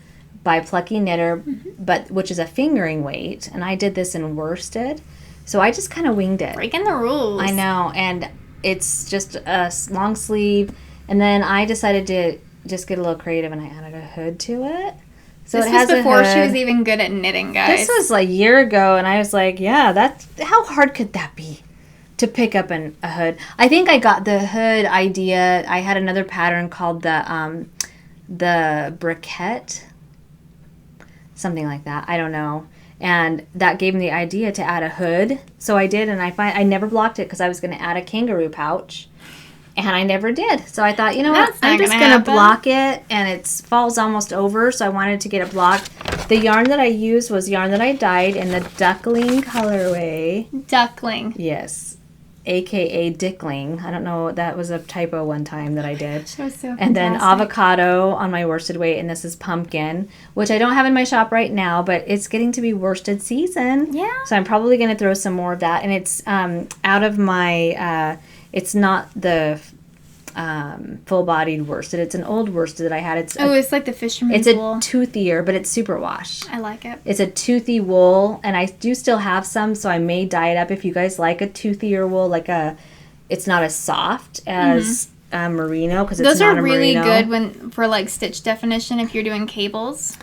by Plucky Knitter, which is a fingering weight, and I did this in worsted, so I just kind of winged it. Breaking the rules. I know, and it's just a long sleeve, and then I decided to just get a little creative, and I added a hood to it. So this was before she was even good at knitting, guys. This was like a year ago, and I was like, yeah, how hard could that be to pick up a hood? I think I got the hood idea. I had another pattern called the briquette, something like that. I don't know. And that gave me the idea to add a hood. So I did, and I never blocked it because I was going to add a kangaroo pouch. And I never did. So I thought, you know what? I'm just going to block it. And it falls almost over. So I wanted to get it blocked. The yarn that I used was yarn that I dyed in the Duckling colorway. Duckling. Yes. AKA Dickling. I don't know. That was a typo one time that I did. That was so fantastic. And then avocado on my worsted weight. And this is pumpkin, which I don't have in my shop right now. But it's getting to be worsted season. Yeah. So I'm probably going to throw some more of that. And it's out of my... it's not the full-bodied worsted. It's an old worsted that I had. It's like the fisherman's wool. It's a toothier, but it's super wash. I like it. It's a toothy wool, and I do still have some, so I may dye it up if you guys like a toothier wool. It's not as soft as merino, because it's not a merino. Those are really good for like stitch definition if you're doing cables.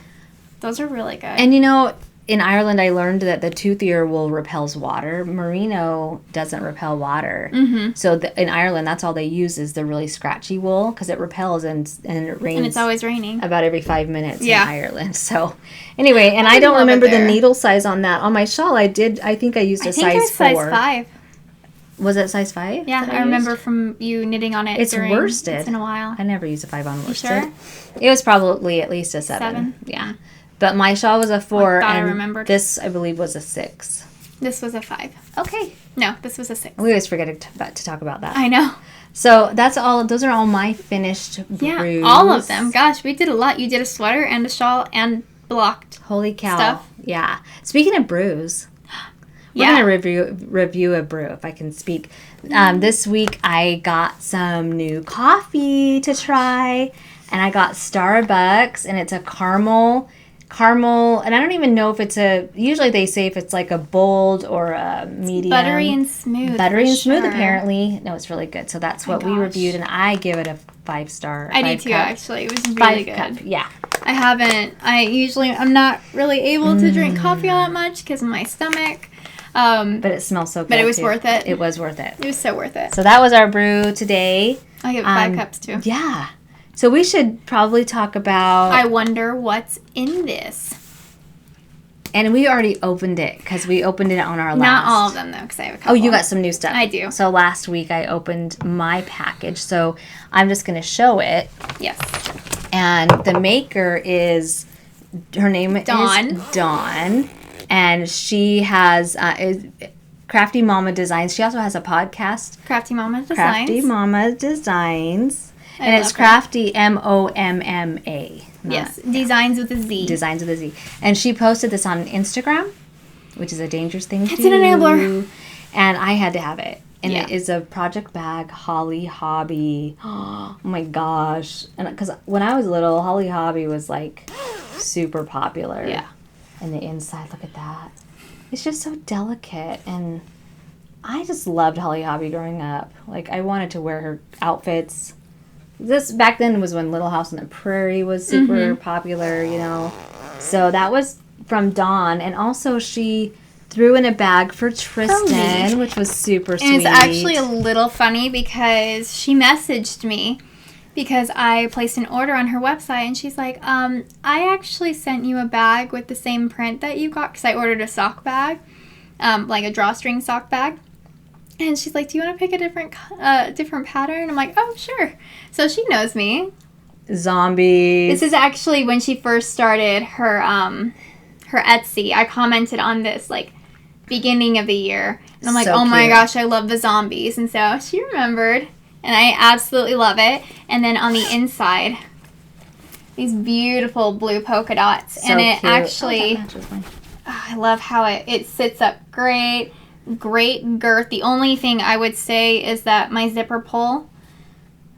Those are really good. And you know, in Ireland, I learned that the toothier wool repels water. Merino doesn't repel water. Mm-hmm. So in Ireland, that's all they use is the really scratchy wool, because it repels and it rains. And it's always raining. About every 5 minutes in Ireland. So anyway, and I don't remember the needle size on that. On my shawl, I think I used a size 4. I think it was size 5. Was it size 5? Yeah, I remember from you knitting on it. It's worsted. It's been a while. I never used a 5 on worsted. You sure? It was probably at least a 7. Yeah. But my shawl was a 4, and I remembered. This, I believe, was a 6. This was a 5. Okay. No, this was a 6. We always forget to talk about that. I know. So that's all. Those are all my finished brews. Yeah, all of them. Gosh, we did a lot. You did a sweater and a shawl and blocked. Holy cow. Stuff. Yeah. Speaking of brews, we're going to review a brew, if I can speak. This week, I got some new coffee to try, and I got Starbucks, and it's a caramel, and I don't even know if usually they say if it's like a bold or a medium. Buttery and smooth, apparently. No, it's really good. So that's what we reviewed, and I give it a 5-star. I do too, actually. It was really good. Cup. Yeah. I'm not really able to drink coffee all that much because of my stomach. But it smells so good. But it was worth it. It was worth it. It was so worth it. So that was our brew today. I give it 5 cups too. Yeah. So we should probably talk about... I wonder what's in this. And we already opened it, because we opened it on our last... Not all of them, though, because I have a couple. Oh, you got some new stuff. I do. So last week I opened my package, so I'm just going to show it. Yes. And the maker is... Her name is Dawn. And she has... Crafty Momma Designs. She also has a podcast. Crafty Momma Designs. Crafty Momma Designs. And it's Crafty Momma. Yes, Designs with a Z. Designs with a Z. And she posted this on Instagram, which is a dangerous thing to do. It's an enabler. And I had to have it. And it is a project bag, Holly Hobby. Oh my gosh. And because when I was little, Holly Hobby was like super popular. Yeah. And the inside, look at that. It's just so delicate. And I just loved Holly Hobby growing up. Like, I wanted to wear her outfits. This back then was when Little House on the Prairie was super popular, you know. So that was from Dawn. And also she threw in a bag for Tristan, which was super sweet. And it's actually a little funny because she messaged me because I placed an order on her website, and she's like, I actually sent you a bag with the same print that you got, because I ordered a sock bag, like a drawstring sock bag. And she's like, do you want to pick a different pattern? I'm like, oh, sure. So she knows me. Zombies. This is actually when she first started her Etsy. I commented on this, like, beginning of the year. And I'm like, oh my gosh, I love the zombies. And so she remembered. And I absolutely love it. And then on the inside, these beautiful blue polka dots. So and it cute. Actually, I love how it sits up great. Great girth. The only thing I would say is that my zipper pull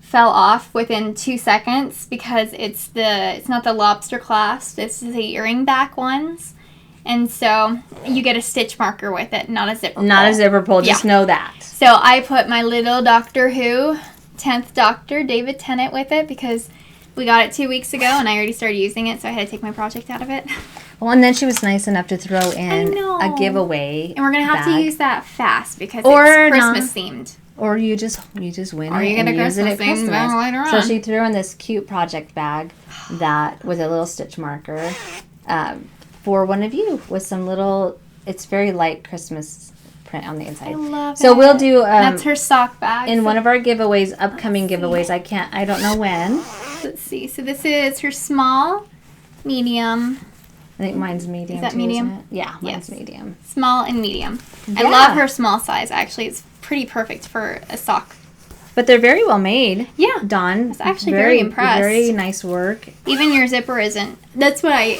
fell off within 2 seconds because it's not the lobster clasp. This is the earring back ones. And so you get a stitch marker with it, not a zipper pull. Not a zipper pull, just know that. So I put my little Doctor Who 10th Doctor David Tennant with it because we got it 2 weeks ago and I already started using it, so I had to take my project out of it. Well, and then she was nice enough to throw in a giveaway. And we're going to have to use that fast because it's Christmas themed. Or you just win it and use it at Christmas. Later on. So she threw in this cute project bag that with a little stitch marker for one of you with some little, it's very light Christmas print on the inside. I love it. So we'll do that's her sock bag. In one of our giveaways, upcoming giveaways. I don't know when. Let's see. So this is her small, medium. I think mine's medium. Is that medium? Isn't it? Yeah, mine's medium. Small and medium. Yeah. I love her small size, actually. It's pretty perfect for a sock. But they're very well made. Yeah. Dawn. I was actually very impressed. Very nice work. Even your zipper isn't. That's what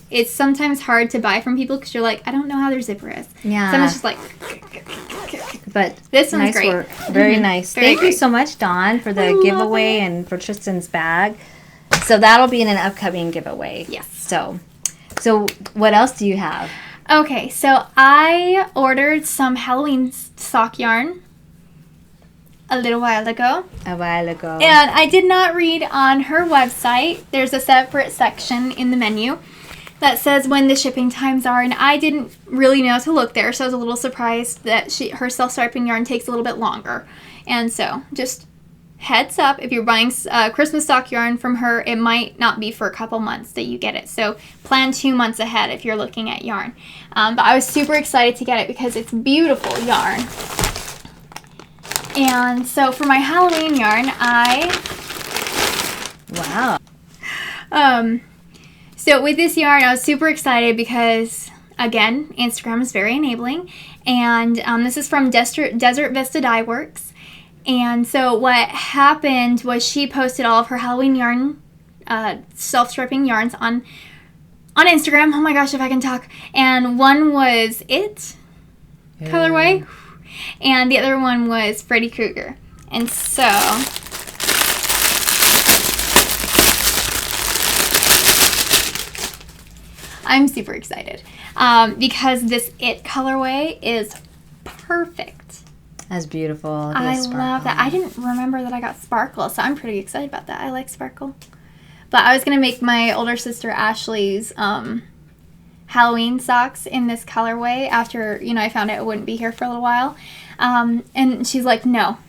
it's sometimes hard to buy from people because you're like, I don't know how their zipper is. Yeah. Someone's just like. But this one's nice great. Work. Very nice. Thank you so much, Dawn, for the giveaway and for Tristan's bag. So that'll be in an upcoming giveaway. Yes. So what else do you have? Okay, so I ordered some Halloween sock yarn a little while ago. And I did not read on her website. There's a separate section in the menu that says when the shipping times are, and I didn't really know to look there, so I was a little surprised that her self-striping yarn takes a little bit longer. And so, just heads up, if you're buying Christmas sock yarn from her, it might not be for a couple months that you get it. So plan 2 months ahead if you're looking at yarn. But I was super excited to get it because it's beautiful yarn. And so for my Halloween yarn, so with this yarn, I was super excited because, again, Instagram is very enabling. And this is from Desert Vista Dye Works. And so what happened was she posted all of her Halloween yarn, self-striping yarns on Instagram. Oh my gosh, if I can talk. And one was colorway, and the other one was Freddy Krueger. And so I'm super excited because this colorway is perfect. That's beautiful. I love that. I didn't remember that I got sparkle, so I'm pretty excited about that. I like sparkle. But I was going to make my older sister Ashley's Halloween socks in this colorway after, I found out it wouldn't be here for a little while. And she's like, no.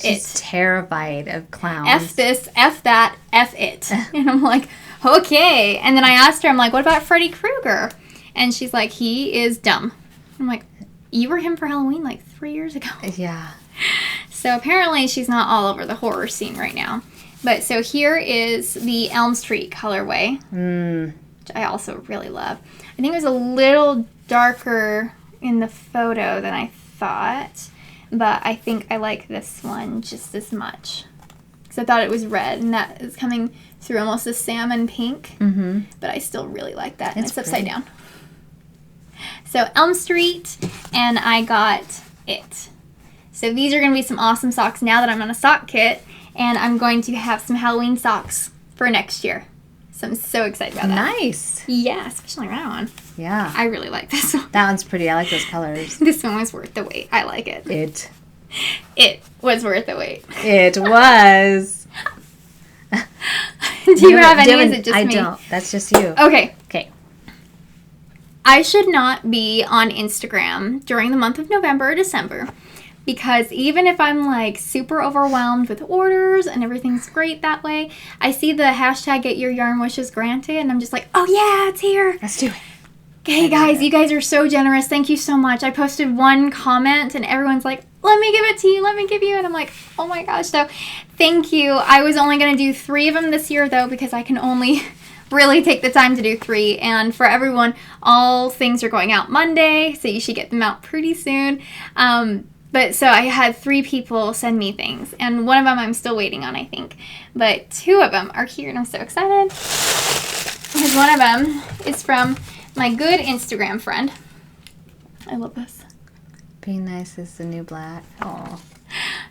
She's terrified of clowns. F this, F that, F it. And I'm like, okay. And then I asked her, I'm like, what about Freddy Krueger? And she's like, he is dumb. I'm like, you were him for Halloween like 3 years ago. Yeah. So apparently she's not all over the horror scene right now. But so here is the Elm Street colorway, which I also really love. I think it was a little darker in the photo than I thought, but I think I like this one just as much. Because I thought it was red, and that is coming through almost a salmon pink. Mm-hmm. But I still really like that, and it's upside down. So Elm Street, and I got it. So these are going to be some awesome socks now that I'm on a sock kit. And I'm going to have some Halloween socks for next year. So I'm so excited about that. Nice. Yeah, especially that one. Yeah. I really like this one. That one's pretty. I like those colors. This one was worth the wait. I like it. It was worth the wait. It was. Do you have any? Is it just me? I don't. That's just you. Okay. Okay. I should not be on Instagram during the month of November or December because even if I'm like super overwhelmed with orders and everything's great that way, I see the hashtag Get Your Yarn Wishes Granted and I'm just like, oh yeah, it's here. Let's do it. Hey guys, you guys are so generous. Thank you so much. I posted one comment and everyone's like, let me give it to you. Let me give you. And I'm like, oh my gosh. So thank you. I was only going to do 3 of them this year though because I can only really take the time to do 3. And for everyone, all things are going out Monday, so you should get them out pretty soon. But so I had 3 people send me things, and one of them I'm still waiting on, I think. But 2 of them are here, and I'm so excited. Because one of them is from my good Instagram friend. I love this. Being nice is the new black. Oh,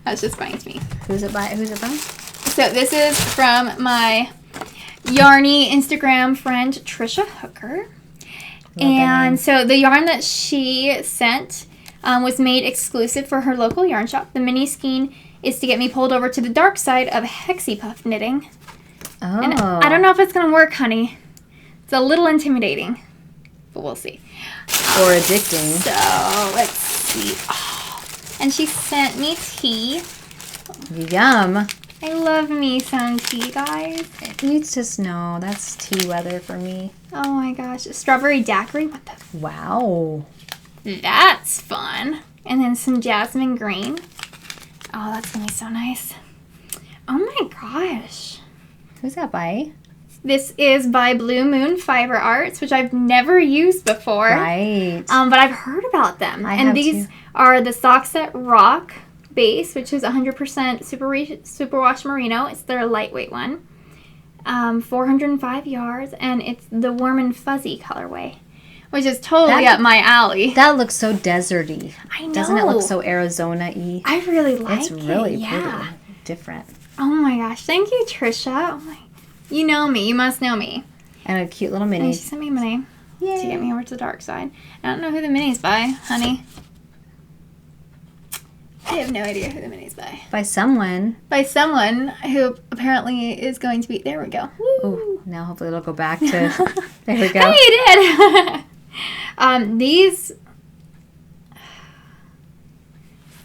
that's just funny to me. Who's it by? Who's it from? So this is from my yarny Instagram friend Trisha Hooker. And so the yarn that she sent was made exclusive for her local yarn shop. The mini skein is to get me pulled over to the dark side of hexy puff knitting. Oh. And I don't know if it's going to work, honey. It's a little intimidating, but we'll see. Or addicting. So let's see. Oh. And she sent me tea. Yum. I love me some tea, guys. It needs to snow. That's tea weather for me. Oh my gosh. Strawberry daiquiri. What the? Wow. That's fun. And then some jasmine green. Oh, that's going to be so nice. Oh my gosh. Who's that by? This is by Blue Moon Fiber Arts, which I've never used before. Right. But I've heard about them. And these are the Socks That Rock base, which is 100% superwash merino. It's their lightweight one. 405 yards, and it's the warm and fuzzy colorway, which is totally up my alley. That looks so deserty. I know. Doesn't it look so Arizona-y? I really like it. It's really pretty. Different. Oh my gosh. Thank you, Trisha. Oh my. You know me. You must know me. And a cute little mini. And she sent me a mini to get me over to the dark side. I don't know who the mini's by, honey. I have no idea who the mini's by. By someone. By someone who apparently is going to be... There we go. Ooh, now hopefully it'll go back to... There we go. Hey, it did! These...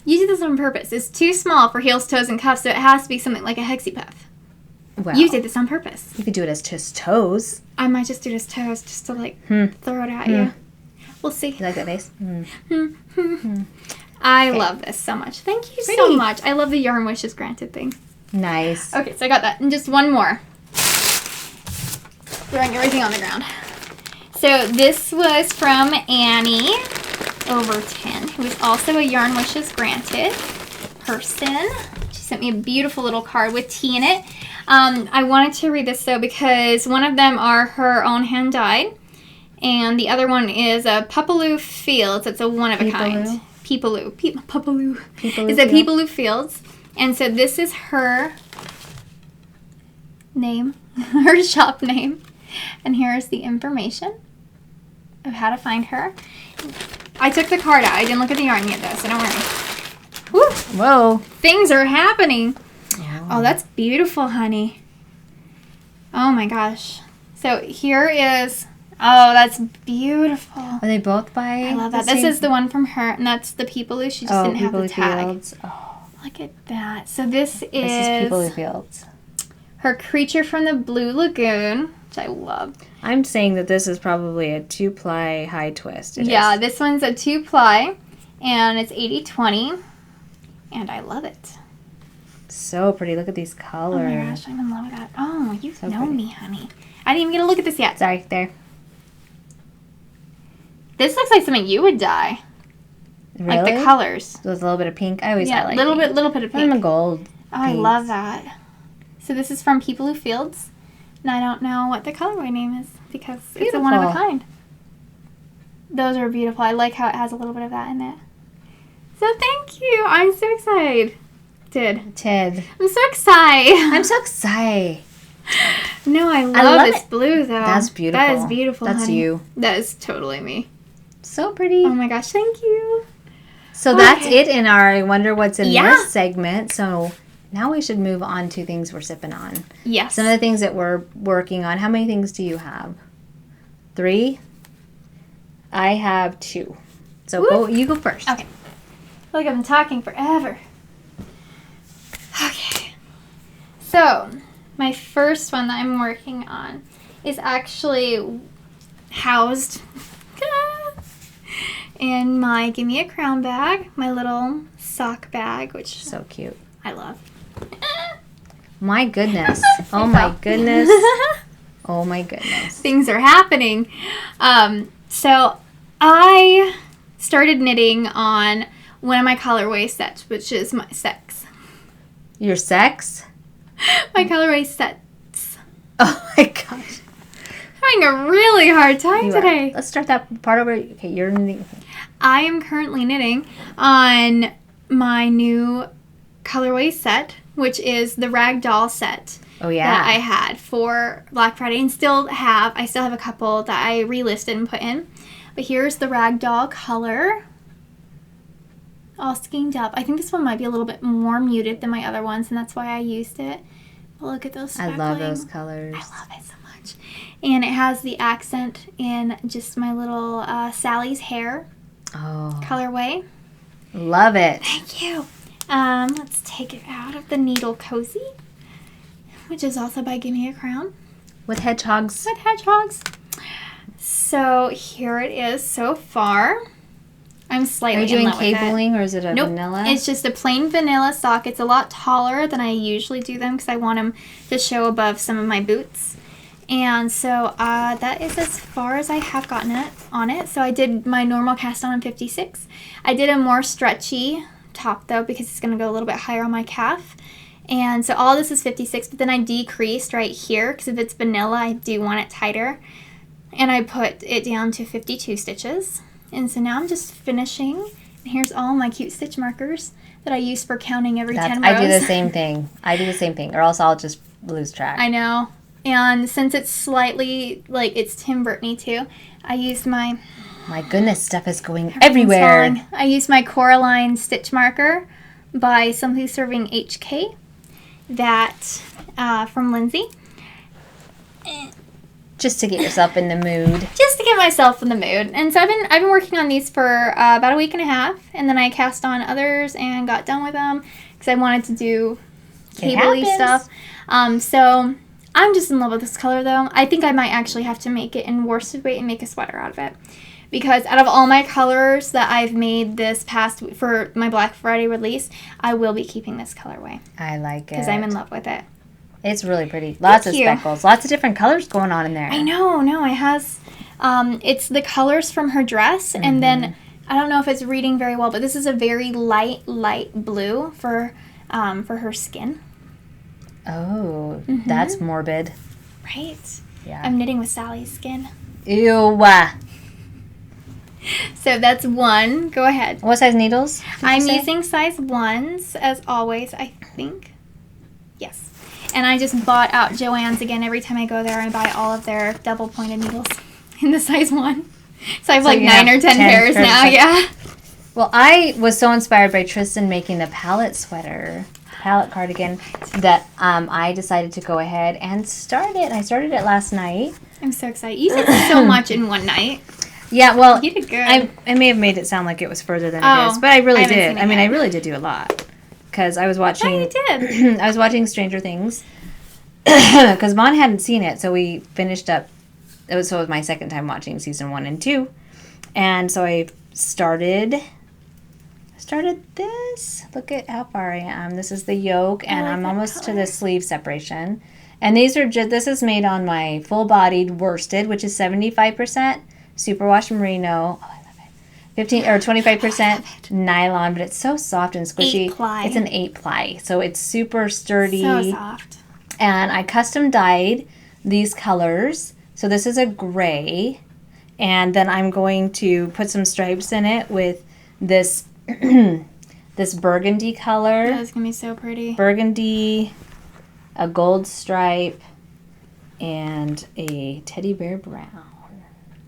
You did this on purpose. It's too small for heels, toes, and cuffs, so it has to be something like a hexy puff. Well, you did this on purpose. You could do it as just toes. I might just do it as toes just to, like, throw it at you. We'll see. You like that base? I love this so much. Thank you so much. I love the Yarn Wishes Granted thing. Nice. Okay, so I got that. And just one more. Throwing everything on the ground. So this was from Annie Overton, who is also a Yarn Wishes Granted person. She sent me a beautiful little card with tea in it. I wanted to read this though because one of them are her own hand dyed, and the other one is a Pupaloo Fields. It's a one of a kind. Pupaloo. Pupaloo. It's a Pupaloo Fields, and so this is her name, her shop name, and here is the information of how to find her. I took the card out. I didn't look at the yarn yet though, so don't worry. Woo. Whoa. Things are happening. Oh, that's beautiful, honey. Oh my gosh. So here is, oh, that's beautiful. Are they both by? I love that. This is the one from her, and that's the Pupaloo. She just didn't have the tag. Fields. Oh. Look at that. So this is Pupaloo Fields. Her Creature from the Blue Lagoon, which I love. I'm saying that this is probably a 2-ply high twist. Yeah, this one's a 2-ply, and it's 80/20, and I love it. So pretty. Look at these colors. Oh my gosh, I'm in love with that. Oh, you know me, honey. I didn't even get a look at this yet. Sorry, there. This looks like something you would dye. Really? Like the colors. With a little bit of pink. I always like little bit of pink. I'm a gold. Oh, I love that. So this is from Pupaloo Fields, and I don't know what the colorway name is because it's a one of a kind. Those are beautiful. I like how it has a little bit of that in it. So thank you. I'm so excited. Ted. I'm so excited. I'm so excited. No, I love this blue, though. That's beautiful. That is beautiful, That's honey. you. That is totally me. So pretty. Oh, my gosh. Thank you. So that's it in our I Wonder What's in This segment. So now we should move on to things we're sipping on. Yes. Some of the things that we're working on. How many things do you have? 3? I have 2. So you go first. Okay. I feel like I've been talking forever. Okay. So, my first one that I'm working on is actually housed in my Give Me a Crown bag, my little sock bag, which so cute. I love. My goodness. Oh my goodness. Oh my goodness. Things are happening. So I started knitting on one of my colorway sets, which is my sex. Your sex? My colorway sets. Oh my gosh. Having a really hard time today. Let's start that part over. Okay, you're knitting. I am currently knitting on my new colorway set, which is the Ragdoll set. Oh yeah. That I had for Black Friday and I still have a couple that I relisted and put in. But here's the Ragdoll color. All skeined up. I think this one might be a little bit more muted than my other ones, and that's why I used it. But look at those speckling. I love those colors. I love it so much. And it has the accent in just my little Sally's hair colorway. Love it. Thank you. Let's take it out of the Needle Cozy, which is also by Give Me a Crown. With hedgehogs. So here it is so far. I'm slightly in love with it. Are you doing cabling or is it a vanilla? It's just a plain vanilla sock. It's a lot taller than I usually do them because I want them to show above some of my boots. And so that is as far as I have gotten it on it. So I did my normal cast on 56. I did a more stretchy top though because it's going to go a little bit higher on my calf. And so all this is 56, but then I decreased right here because if it's vanilla, I do want it tighter. And I put it down to 52 stitches. And so now I'm just finishing. And here's all my cute stitch markers that I use for counting every 10 rows. I do the same thing. Or else I'll just lose track. I know. And since it's slightly, it's Tim Burton too, I used my... My goodness, stuff is going everywhere. I used my Coraline stitch marker by Simply Serving HK. That, from Lindsay. Just to get yourself in the mood. Just to get myself in the mood. And so I've been working on these for about a week and a half. And then I cast on others and got done with them. Because I wanted to do cable-y stuff. So I'm just in love with this color, though. I think I might actually have to make it in worsted weight and make a sweater out of it. Because out of all my colors that I've made this past for my Black Friday release, I will be keeping this colorway. I like it. Because I'm in love with it. It's really pretty. Lots of speckles. Lots of different colors going on in there. I know. No, it has... it's the colors from her dress. Mm-hmm. And then, I don't know if it's reading very well, but this is a very light blue for her skin. Oh, that's morbid. Right? Yeah. I'm knitting with Sally's skin. Ew. So that's one. Go ahead. What size needles? I'm using size 1s, as always, I think. Yes. And I just bought out Joann's again. Every time I go there, I buy all of their double-pointed needles in the size 1. So I have 9 or 10 pairs now, yeah. Well, I was so inspired by Tristan making the palette cardigan, that I decided to go ahead and start it. I started it last night. I'm so excited. You did so much in one night. Yeah, well, you did good. I may have made it sound like it was further than it is, but I really did. I really did do a lot. Because I was watching... Oh, you did. I was watching Stranger Things. Because Mon hadn't seen it, so we finished up... It was my second time watching season 1 and 2. And so I started this. Look at how far I am. This is the yoke, and I'm almost to the sleeve separation. And these are this is made on my full-bodied worsted, which is 75% superwash merino. Oh, I love it. 15 or 25% nylon, but it's so soft and squishy. 8-ply. It's an 8-ply, so it's super sturdy. So soft. And I custom dyed these colors. So this is a gray, and then I'm going to put some stripes in it with this this burgundy color. That's going to be so pretty. Burgundy, a gold stripe, and a teddy bear brown.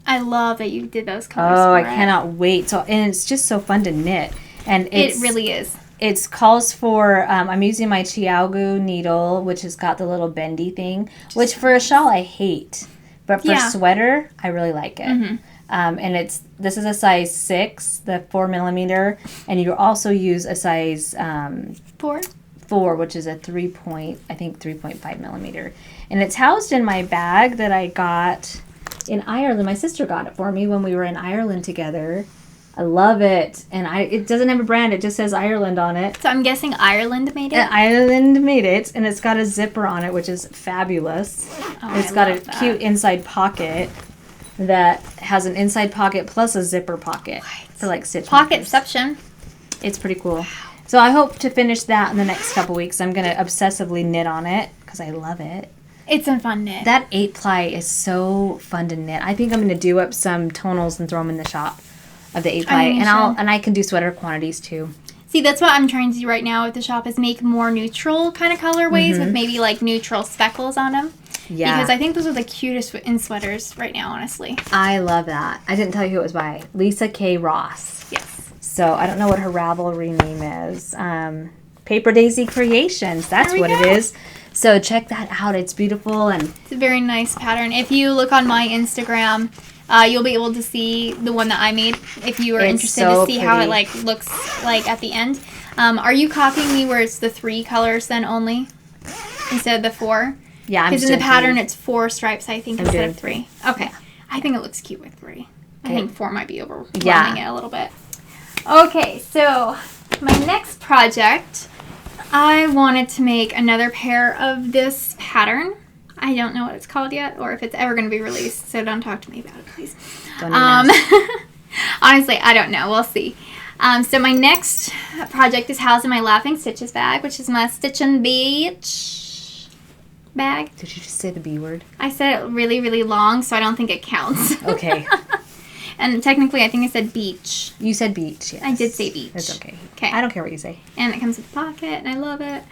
I love that you did those colors. Oh, I cannot wait. And it's just so fun to knit. And it really is. It calls for, I'm using my Chiaogu needle, which has got the little bendy thing, which for a shawl I hate. But for sweater, I really like it. Mm-hmm. And this is a size 6, the 4 millimeter, and you also use a size 4, which is a 3.5 millimeter. And it's housed in my bag that I got in Ireland. My sister got it for me when we were in Ireland together. I love it. And it doesn't have a brand. It just says Ireland on it. So I'm guessing Ireland made it? And Ireland made it. And it's got a zipper on it, which is fabulous. Oh, it's got a cute inside pocket that has an inside pocket plus a zipper pocket for like stitch Pocketception. It's pretty cool. Wow. So I hope to finish that in the next couple weeks. I'm going to obsessively knit on it because I love it. It's a fun knit. That 8-ply is so fun to knit. I think I'm going to do up some tonals and throw them in the shop of the 8-ply. And I can do sweater quantities too. See, that's what I'm trying to do right now at the shop is make more neutral kind of colorways with maybe like neutral speckles on them. Yeah. Because I think those are the cutest in sweaters right now, honestly. I love that. I didn't tell you who it was by. Lisa K. Ross. Yes. So I don't know what her Ravelry name is. Paper Daisy Creations. That's what it is. So check that out. It's beautiful. And it's a very nice pattern. If you look on my Instagram, you'll be able to see the one that I made if you are interested to see how it like looks like at the end. Are you copying me where it's the 3 colors then only instead of the 4? Yeah, because in the pattern it's 4 stripes, I think, instead of 3. Okay. Yeah. I think it looks cute with 3. Okay. I think 4 might be overwhelming it a little bit. Okay, so my next project, I wanted to make another pair of this pattern. I don't know what it's called yet or if it's ever going to be released, so don't talk to me about it, please. Honestly, I don't know. We'll see. So my next project is housed in my Laughing Stitches bag, which is my Stitchin' Beach bag. Did you just say the B word? I said it really, really long, so I don't think it counts. Okay. And technically, I think I said beach. You said beach, yes. I did say beach. That's okay. Okay. I don't care what you say. And it comes with a pocket, and I love it.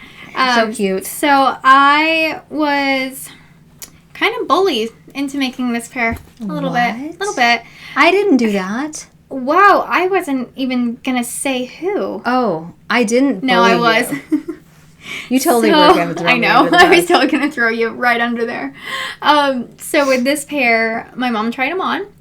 So cute. So I was kind of bullied into making this pair a little bit. I didn't do that. Wow, I wasn't even going to say who. Oh, I didn't bully No, I was. You totally were going to throw me under the bus. I was totally going to throw you right under there. So with this pair, my mom tried them on.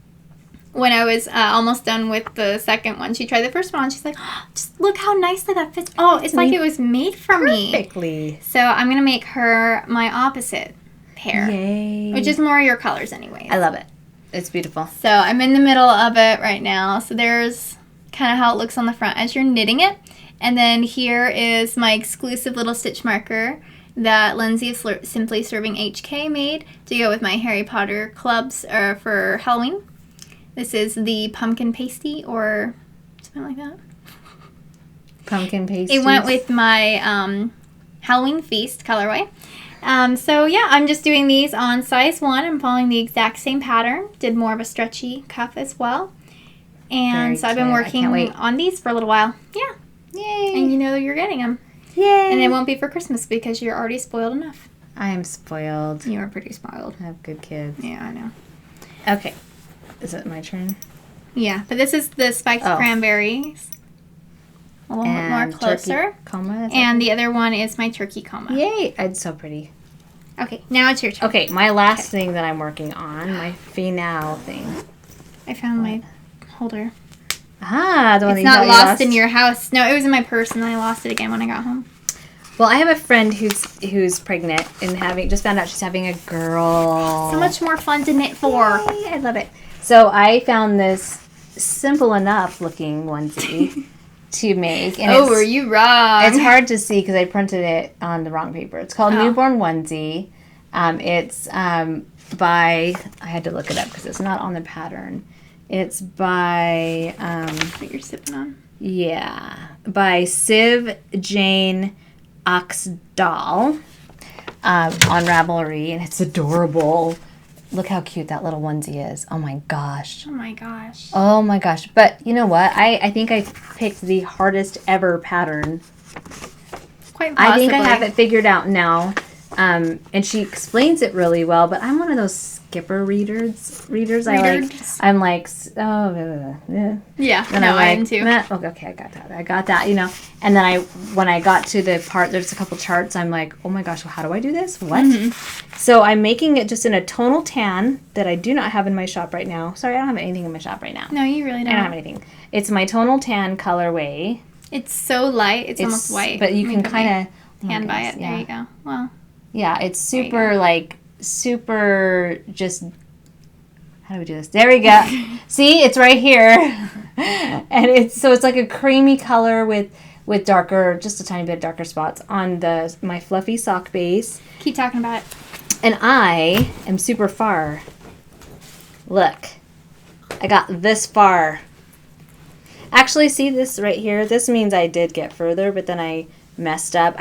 When I was almost done with the second one, she tried the first one on. She's like, oh, just look how nicely that fits. Oh, it's like it was made for me. Perfectly. So I'm going to make her my opposite pair. Yay. Which is more your colors anyways. I love it. It's beautiful. So I'm in the middle of it right now. So there's kind of how it looks on the front as you're knitting it. And then here is my exclusive little stitch marker that Lindsay of Simply Serving HK made to go with my Harry Potter clubs for Halloween. This is the pumpkin pasty or something like that. Pumpkin pasty. It went with my Halloween Feast colorway. So yeah, I'm just doing these on size 1. I'm following the exact same pattern. Did more of a stretchy cuff as well. And so I've been working on these for a little while. Yeah. Yay. And you know you're getting them. Yay. And it won't be for Christmas because you're already spoiled enough. I am spoiled. You are pretty spoiled. I have good kids. Yeah, I know. Okay. Is it my turn? Yeah, but this is the spiked cranberries. A little bit more closer. Coma, and the other one is my turkey coma. Yay! It's so pretty. Okay, now it's your turn. Okay, my last thing that I'm working on, my finale thing. I found my holder. Ah, the one it's not lost in your house. No, it was in my purse, and then I lost it again when I got home. Well, I have a friend who's pregnant and just found out she's having a girl. So much more fun to knit for. Yay, I love it. So I found this simple enough looking onesie to make. And were you wrong? It's hard to see because I printed it on the wrong paper. It's called Newborn Onesie. It's by, I had to look it up because it's not on the pattern. It's by... what you're sipping on? Yeah. By Siv Jane Oxdahl on Ravelry. And it's adorable. Look how cute that little onesie is. Oh my gosh. Oh my gosh. Oh my gosh. But you know what? I think I picked the hardest ever pattern. Quite possibly. I think I have it figured out now. And she explains it really well, but I'm one of those skipper readers. I'm like, oh, yeah. And no, I am too. Okay, I got that, you know. And then when I got to the part, there's a couple charts, I'm like, oh my gosh, well, how do I do this? What? So I'm making it just in a tonal tan that I do not have in my shop right now. Sorry, I don't have anything in my shop right now. No, you really don't. I don't have anything. It's my tonal tan colorway. It's so light, it's almost white. But you can kind of hand by it. Yeah. There you go. Well. Yeah, it's super just, how do we do this? There we go. See, it's right here. And it's like a creamy color with darker, just a tiny bit darker spots on my fluffy sock base. Keep talking about it. And I am super far. Look, I got this far. Actually, see this right here? This means I did get further, but then I messed up.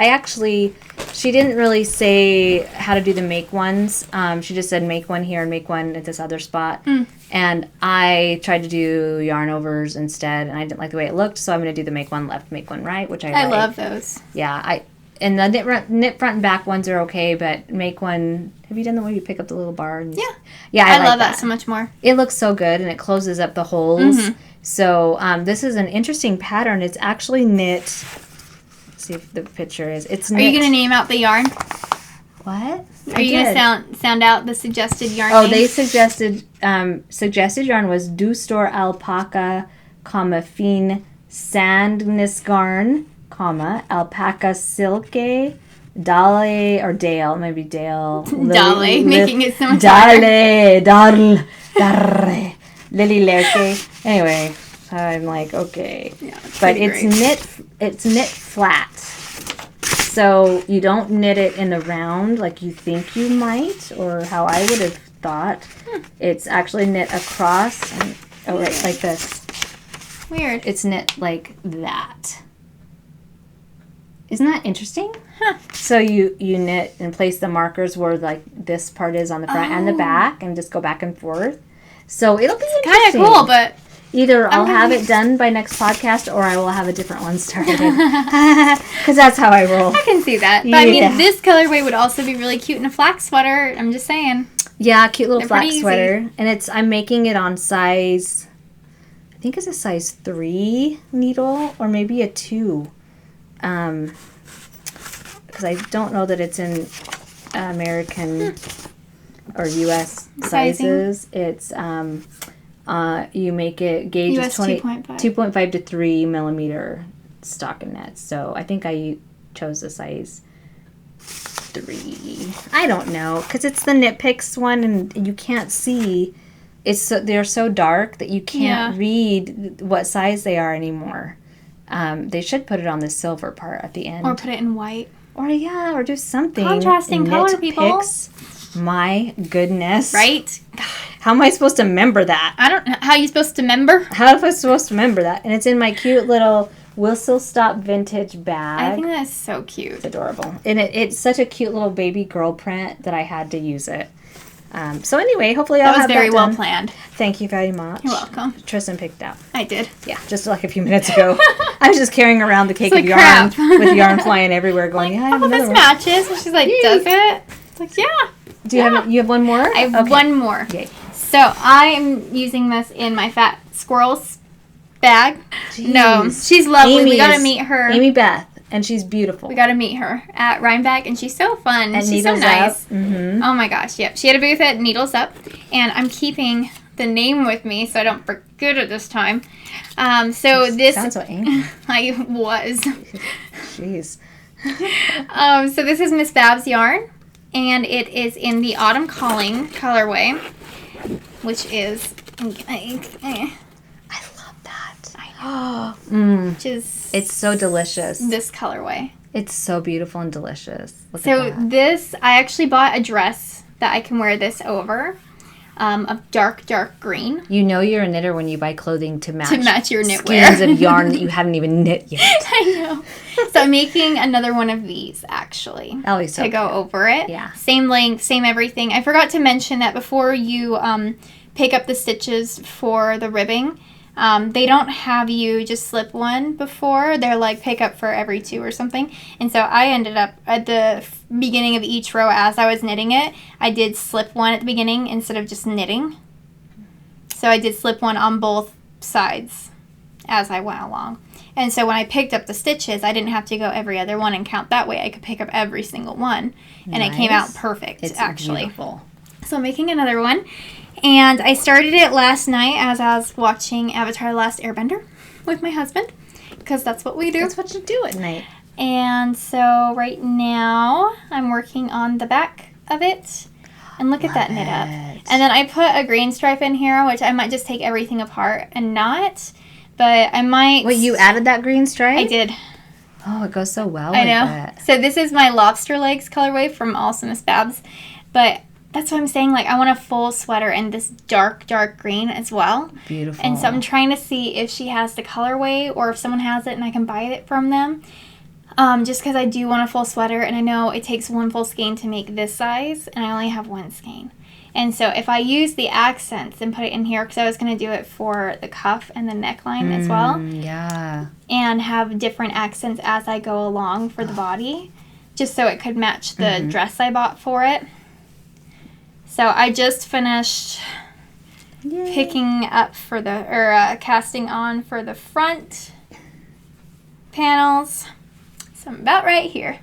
She didn't really say how to do the make ones. She just said make one here and make one at this other spot. And I tried to do yarn overs instead, and I didn't like the way it looked, so I'm going to do the make one left, make one right, which I like. Love those. Yeah, and the knit front and back ones are okay, but make one, have you done the way you pick up the little bar? And yeah, I like love that so much more. It looks so good, and it closes up the holes. So this is an interesting pattern. It's actually knit. Let's see if the picture is. It's knit. Are you going to name out the yarn? What? Are you going to sound out the suggested yarn name? name? They suggested yarn was Do Store Alpaca, Fine Sandnisgarn, Alpaca Silke, Dale or Dale, maybe Dale. Dale, making it so much harder. Dale. Lily Lerke. Anyway, I'm like, okay. Yeah, but it's knit flat. So you don't knit it in the round like you think you might, or how I would have thought. It's actually knit across, right, like this. Weird. It's knit like that. Isn't that interesting? Huh. So you knit and place the markers where like this part is on the front and the back, and just go back and forth. So it'll be interesting. Kind of cool, but either I'll have it done by next podcast, or I will have a different one started. Because that's how I roll. I can see that. But I mean, this colorway would also be really cute in a flax sweater. I'm just saying. Yeah, cute little flax sweater. And I'm making it on size, I think it's a size 3 needle, or maybe a 2. Because I don't know that it's in American or U.S. sizes. It's you make it gauge US is 2.5 to 3 millimeter stockinette. So I think I chose the size 3. I don't know, because it's the Knit Picks one, and you can't see. They're so dark that you can't read what size they are anymore. They should put it on the silver part at the end, or put it in white, or do something contrasting color. People, my goodness, right? How am I supposed to remember that? I don't know. How are you supposed to remember? How am I supposed to remember that? And it's in my cute little Whistle Stop vintage bag. I think that's so cute. It's adorable. And it's such a cute little baby girl print that I had to use it. So anyway, hopefully I'll have that done. That was very well planned. Thank you very much. You're welcome. Tristan picked out. I did. Yeah, just like a few minutes ago. I was just carrying around the cake of yarn with yarn flying everywhere going, yeah, I have another this matches. And she's like, does it? It's like, yeah. Do you have one more? I have one more. Okay. So I am using this in my Fat Squirrels bag. Jeez. No, she's lovely. We got to meet her. Amy Beth. And she's beautiful. We got to meet her at Rhinebeck, and she's so fun. At she's Needles so nice. Up. Mm-hmm. Oh my gosh, yep. She had a booth at Needles Up, and I'm keeping the name with me so I don't forget it this time. So this sounds so angry. I was. Jeez. So this is Miss Babs yarn, and it is in the Autumn Calling colorway, which is. Which is it's so delicious. This colorway. It's so beautiful and delicious. So this, I actually bought a dress that I can wear this over. of dark green. You know you're a knitter when you buy clothing to match your knitwear. Skeins of yarn that you haven't even knit yet. I know. So I'm making another one of these, actually. That was so to go over it. Yeah. Same length, same everything. I forgot to mention that before you pick up the stitches for the ribbing, they don't have you just slip one before. They're like pick up for every 2 or something. And so I ended up at the beginning of each row as I was knitting it, I did slip one at the beginning instead of just knitting. So I did slip one on both sides as I went along. And so when I picked up the stitches, I didn't have to go every other one and count that way. I could pick up every single one. And it came out perfect, actually. Beautiful. So I'm making another one. And I started it last night as I was watching Avatar: The Last Airbender with my husband. Because that's what we do. That's what you do at night. And so right now, I'm working on the back of it. And look at that knit up. And then I put a green stripe in here, which I might just take everything apart and not. But I might... Wait, you added that green stripe? I did. Oh, it goes so well I know. That. So this is my lobster legs colorway from Also Miss Babs. But that's what I'm saying. Like, I want a full sweater in this dark green as well. Beautiful. And so I'm trying to see if she has the colorway or if someone has it and I can buy it from them. Just because I do want a full sweater. And I know it takes 1 full skein to make this size. And I only have 1 skein. And so if I use the accents and put it in here, because I was going to do it for the cuff and the neckline as well. Yeah. And have different accents as I go along for the body. Just so it could match the dress I bought for it. So I just finished picking up for casting on for the front panels. So I'm about right here.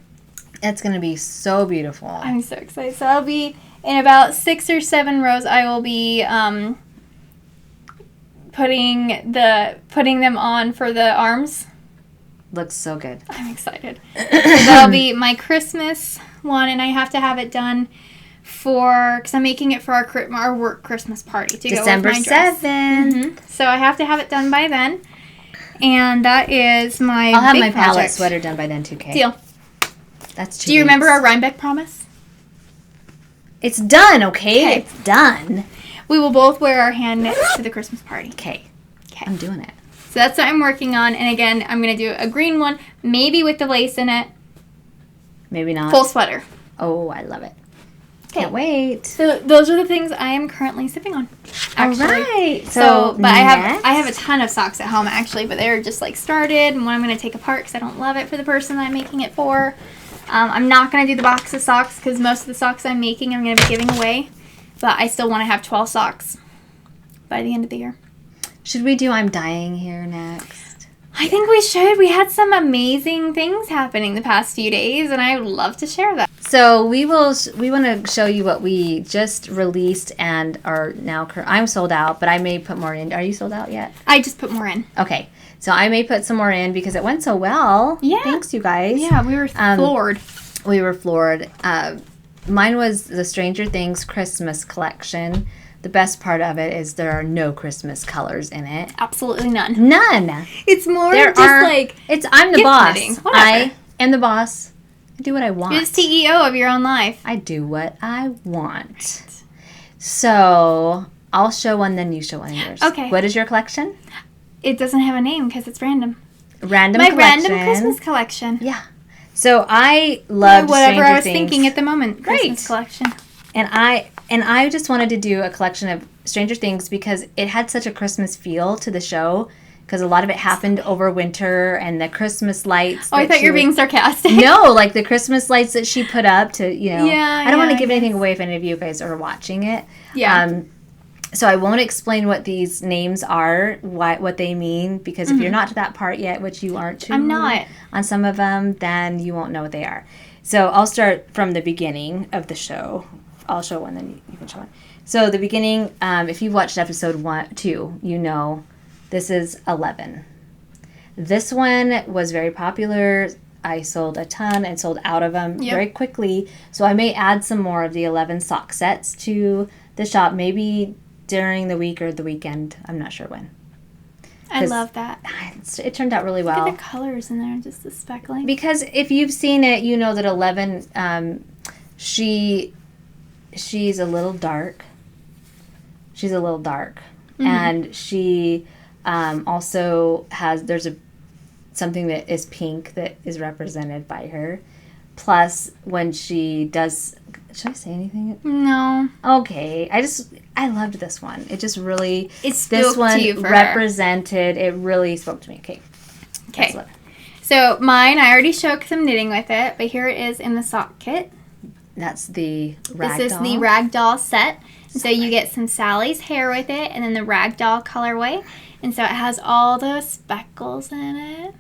It's going to be so beautiful. I'm so excited. So I'll be... In about 6 or 7 rows, I will be putting them on for the arms. Looks so good. I'm excited. So that'll be my Christmas one, and I have to have it done because I'm making it for our work Christmas party to December go with my dress. 7th. So I have to have it done by then, and that is my. I'll have my project. palette sweater done by then too, Kay. Deal. That's 2 Do you remember our Rhinebeck promise? It's done, okay? It's done. We will both wear our hand knits to the Christmas party. Okay. I'm doing it. So that's what I'm working on. And again, I'm going to do a green one, maybe with the lace in it. Maybe not. Full sweater. Oh, I love it. Can't wait. So those are the things I am currently sipping on. Actually. All right. But I have a ton of socks at home, actually, but they're just like started. And one I'm going to take apart because I don't love it for the person that I'm making it for. I'm not going to do the box of socks because most of the socks I'm making I'm going to be giving away. But I still want to have 12 socks by the end of the year. Should we do I'm Dying here next? I think we should. We had some amazing things happening the past few days, and I would love to share that. So we want to show you what we just released and are now... I'm sold out, but I may put more in. Are you sold out yet? I just put more in. Okay. So I may put some more in because it went so well. Yeah. Thanks, you guys. Yeah, we were floored. We were floored. Mine was the Stranger Things Christmas collection. The best part of it is there are no Christmas colors in it. Absolutely none. None. It's more I'm the boss. Knitting. I am the boss. I do what I want. You're the CEO of your own life. I do what I want. So I'll show one, then you show one of yours. Okay. What is your collection? It doesn't have a name because it's random. Random My collection. random Christmas collection. Yeah. So I love whatever I was thinking at the moment. Christmas collection. And I just wanted to do a collection of Stranger Things because it had such a Christmas feel to the show. Because a lot of it happened over winter and the Christmas lights. Oh, I thought you were being sarcastic. No, like the Christmas lights that she put up to, Yeah, I don't want to give anything away if any of you guys are watching it. Yeah. So I won't explain what these names are, what they mean, because if you're not to that part yet, which you aren't to I'm not. on some of them, then you won't know what they are. So I'll start from the beginning of the show. I'll show one, then you can show one. So the beginning, if you've watched episode 2, you know this is 11. This one was very popular. I sold a ton and sold out of them very quickly. So I may add some more of the 11 sock sets to the shop, maybe during the week or the weekend. I'm not sure when. I love that. It turned out really well. Look at the colors in there, just the speckling. Because if you've seen it, you know that 11, she's a little dark. She's a little dark. And she also has, there's something that is pink that is represented by her. Plus, when she does, should I say anything? No. Okay. I loved this one. It just really, this one to you for represented, her. It really spoke to me. Okay. So mine, I already showed because I'm knitting with it, but here it is in the sock kit. That's the ragdoll. This is the ragdoll set. So you get some Sally's hair with it, and then the ragdoll colorway. And so it has all those speckles in it.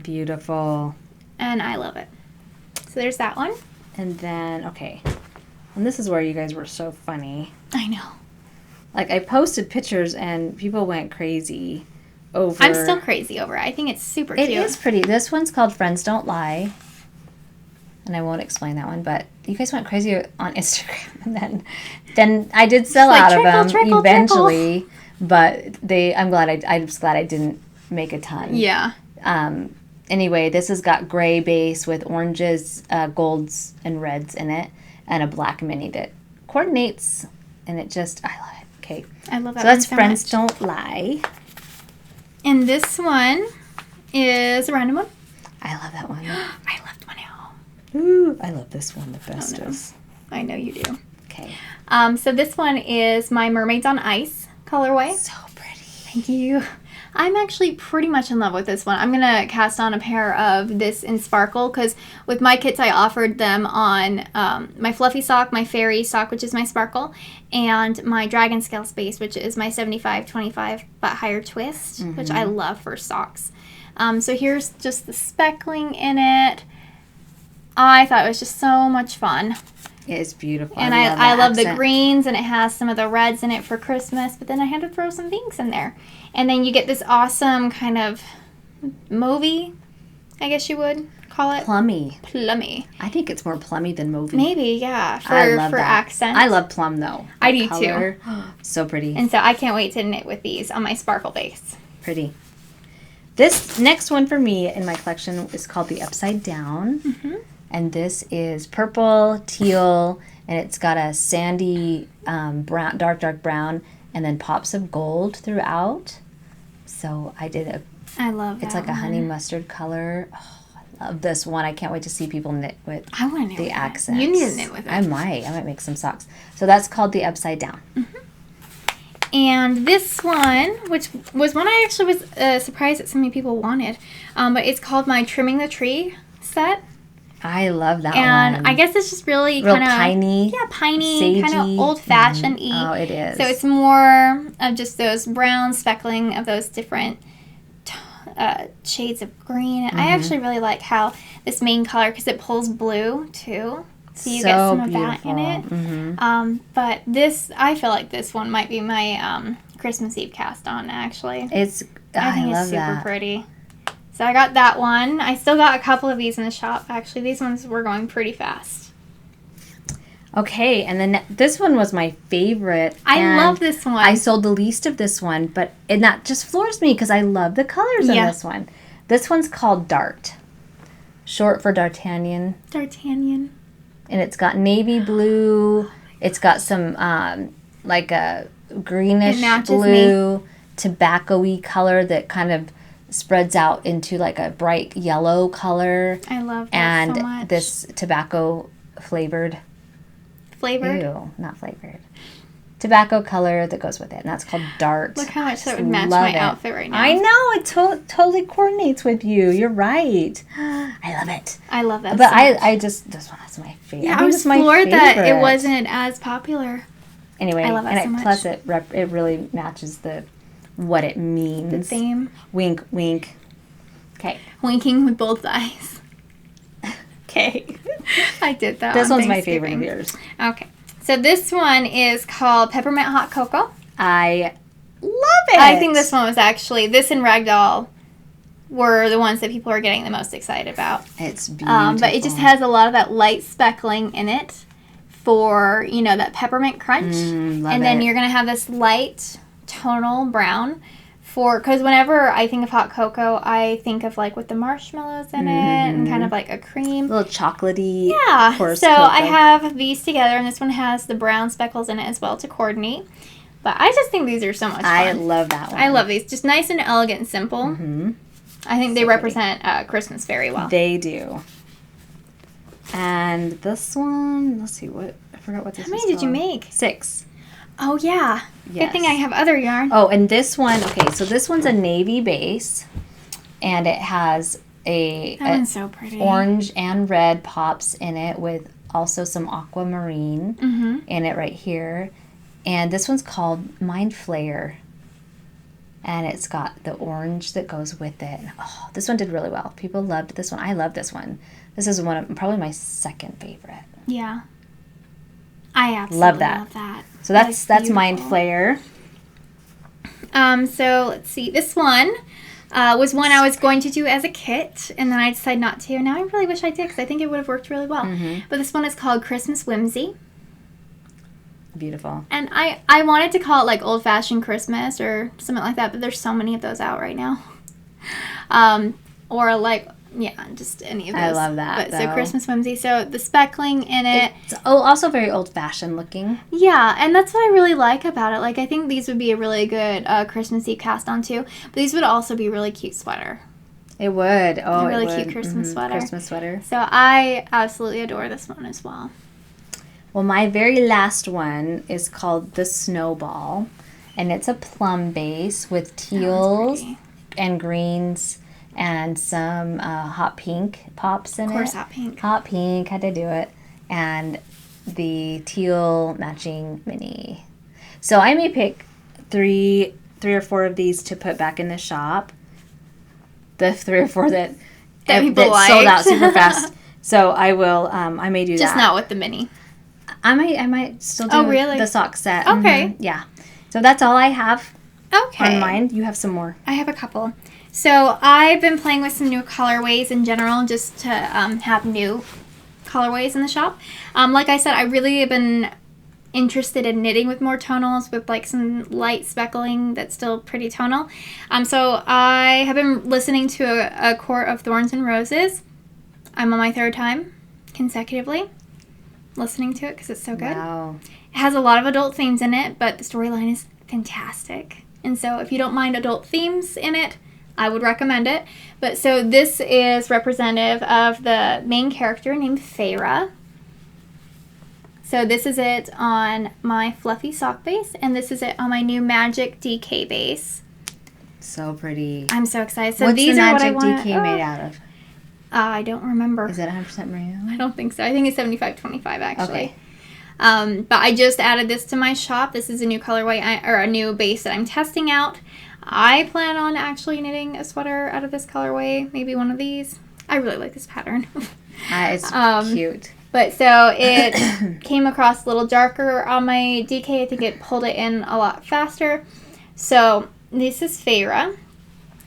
Beautiful. And I love it. So there's that one. And then, okay. And this is where you guys were so funny. I know. Like, I posted pictures, and people went crazy over... I'm still crazy over it. I think it's super cute. It is pretty. This one's called Friends Don't Lie. And I won't explain that one, but you guys went crazy on Instagram. And then I did sell out of them eventually. But I'm just glad I didn't make a ton. Yeah. Anyway, this has got gray base with oranges, golds, and reds in it, and a black mini that coordinates, and it just, I love it. Okay. I love that. So that's Friends Don't Lie. And this one is a random one. I love that one. I left one out. Ooh, I love this one the bestest. I know you do. Okay. So this one is my Mermaids on Ice colorway. So pretty. Thank you. I'm actually pretty much in love with this one. I'm going to cast on a pair of this in Sparkle because with my kits I offered them on my Fluffy Sock, my Fairy Sock, which is my Sparkle, and my Dragon Scale Space, which is my 75-25 but higher twist, which I love for socks. So here's just the speckling in it. I thought it was just so much fun. It is beautiful. And I love the greens, and it has some of the reds in it for Christmas, but then I had to throw some pinks in there. And then you get this awesome kind of mauvey, I guess you would call it. Plummy. I think it's more plummy than mauvey. Maybe, yeah, for accent. I love plum, though. I do, too. So pretty. And so I can't wait to knit with these on my Sparkle base. Pretty. This next one for me in my collection is called the Upside Down. And this is purple, teal, and it's got a sandy, brown, dark brown, and then pops of gold throughout. So I did I love that. It's like a honey mustard color. Oh, I love this one. I can't wait to see people knit with the accents. You need to knit with it. I might make some socks. So that's called the Upside Down. And this one, which was one I actually was surprised that so many people wanted, but it's called my Trimming the Tree set. I love that one. And I guess it's just really kind of piney. Yeah, piney, kind of old-fashioned-y. Oh, it is. So it's more of just those brown speckling of those different shades of green. I actually really like how this main color, because it pulls blue too. So you get some of that in it. But this, I feel like this one might be my Christmas Eve cast on, actually. I think it's super pretty. So I got that one. I still got a couple of these in the shop. Actually, these ones were going pretty fast. Okay, and then this one was my favorite. I love this one. I sold the least of this one, and that just floors me because I love the colors in this one. This one's called Dart, short for D'Artagnan. D'Artagnan. And it's got navy blue. It's got some like a greenish blue, tobacco-y color that kind of spreads out into like a bright yellow color. I love that so much. And this tobacco flavored. Ew, not flavored. Tobacco color that goes with it, and that's called Dart. Look how much that would match my outfit right now. I know, it totally coordinates with you. You're right. I love it. I love that. But I just, this one is my favorite. Yeah, I was floored that it wasn't as popular. Anyway, I love that so much. Plus it really matches what it means. The theme. Wink, wink. Okay. Winking with both eyes. Okay. I did that. This one's my favorite of yours. Okay. So this one is called Peppermint Hot Cocoa. I love it. I think this one was actually, this and Ragdoll were the ones that people were getting the most excited about. It's beautiful. But it just has a lot of that light speckling in it for, that peppermint crunch. And then you're going to have this light tonal brown because whenever I think of hot cocoa, I think of like with the marshmallows in it and kind of like a cream. A little chocolatey. Yeah. So I have these together, and this one has the brown speckles in it as well to coordinate. But I just think these are so much fun. I love that one. I love these. Just nice and elegant and simple. Mm-hmm. I think they represent Christmas very well. They do. And this one, let's see, I forgot what this is. How many did you make? 6. Oh, yeah. Yes. Good thing I have other yarn. Oh, and this one, okay, so this one's a navy base, and it has that one's so pretty. Orange and red pops in it with also some aquamarine in it right here. And this one's called Mind Flayer. And it's got the orange that goes with it. Oh, this one did really well. People loved this one. I love this one. This is probably my second favorite. Yeah. I absolutely love that. So that's Mind Flayer. So let's see. This one was one I was going to do as a kit, and then I decided not to. Now I really wish I did because I think it would have worked really well. But this one is called Christmas Whimsy. Beautiful. And I wanted to call it like Old Fashioned Christmas or something like that, but there's so many of those out right now. Or like, yeah, just any of those. I love that. So Christmas Whimsy. So the speckling in it. It's also very old fashioned looking. Yeah, and that's what I really like about it. Like, I think these would be a really good Christmassy cast on too. But these would also be a really cute sweater. It would. Oh, a really cute Christmas sweater. Christmas sweater. So I absolutely adore this one as well. Well, my very last one is called the Snowball, and it's a plum base with teals and greens and some hot pink pops in it. Of course, hot pink. Hot pink, had to do it. And the teal matching mini. So I may pick three or four of these to put back in the shop. The 3 or 4 that sold out super fast. So I will, I may do that. Just not with the mini. I might still do the sock set. Okay. Yeah. So that's all I have on mine. You have some more. I have a couple. So I've been playing with some new colorways in general just to have new colorways in the shop. Like I said, I really have been interested in knitting with more tonals with like some light speckling that's still pretty tonal. So I have been listening to a Court of Thorns and Roses. I'm on my 3rd time consecutively listening to it because it's so good. Wow. It has a lot of adult themes in it, but the storyline is fantastic. And so if you don't mind adult themes in it, I would recommend it. But so this is representative of the main character named Feyre. So this is it on my fluffy sock base, and this is it on my new Magic DK base. So pretty. I'm so excited. So what's these the are Magic what I want. DK made out of? I don't remember. Is it 100% merino? I don't think so. I think it's 75-25 actually. Okay. But I just added this to my shop. This is a new colorway or a new base that I'm testing out. I plan on actually knitting a sweater out of this colorway. Maybe one of these. I really like this pattern. It's cute. But so it came across a little darker on my DK. I think it pulled it in a lot faster. So this is Feyre.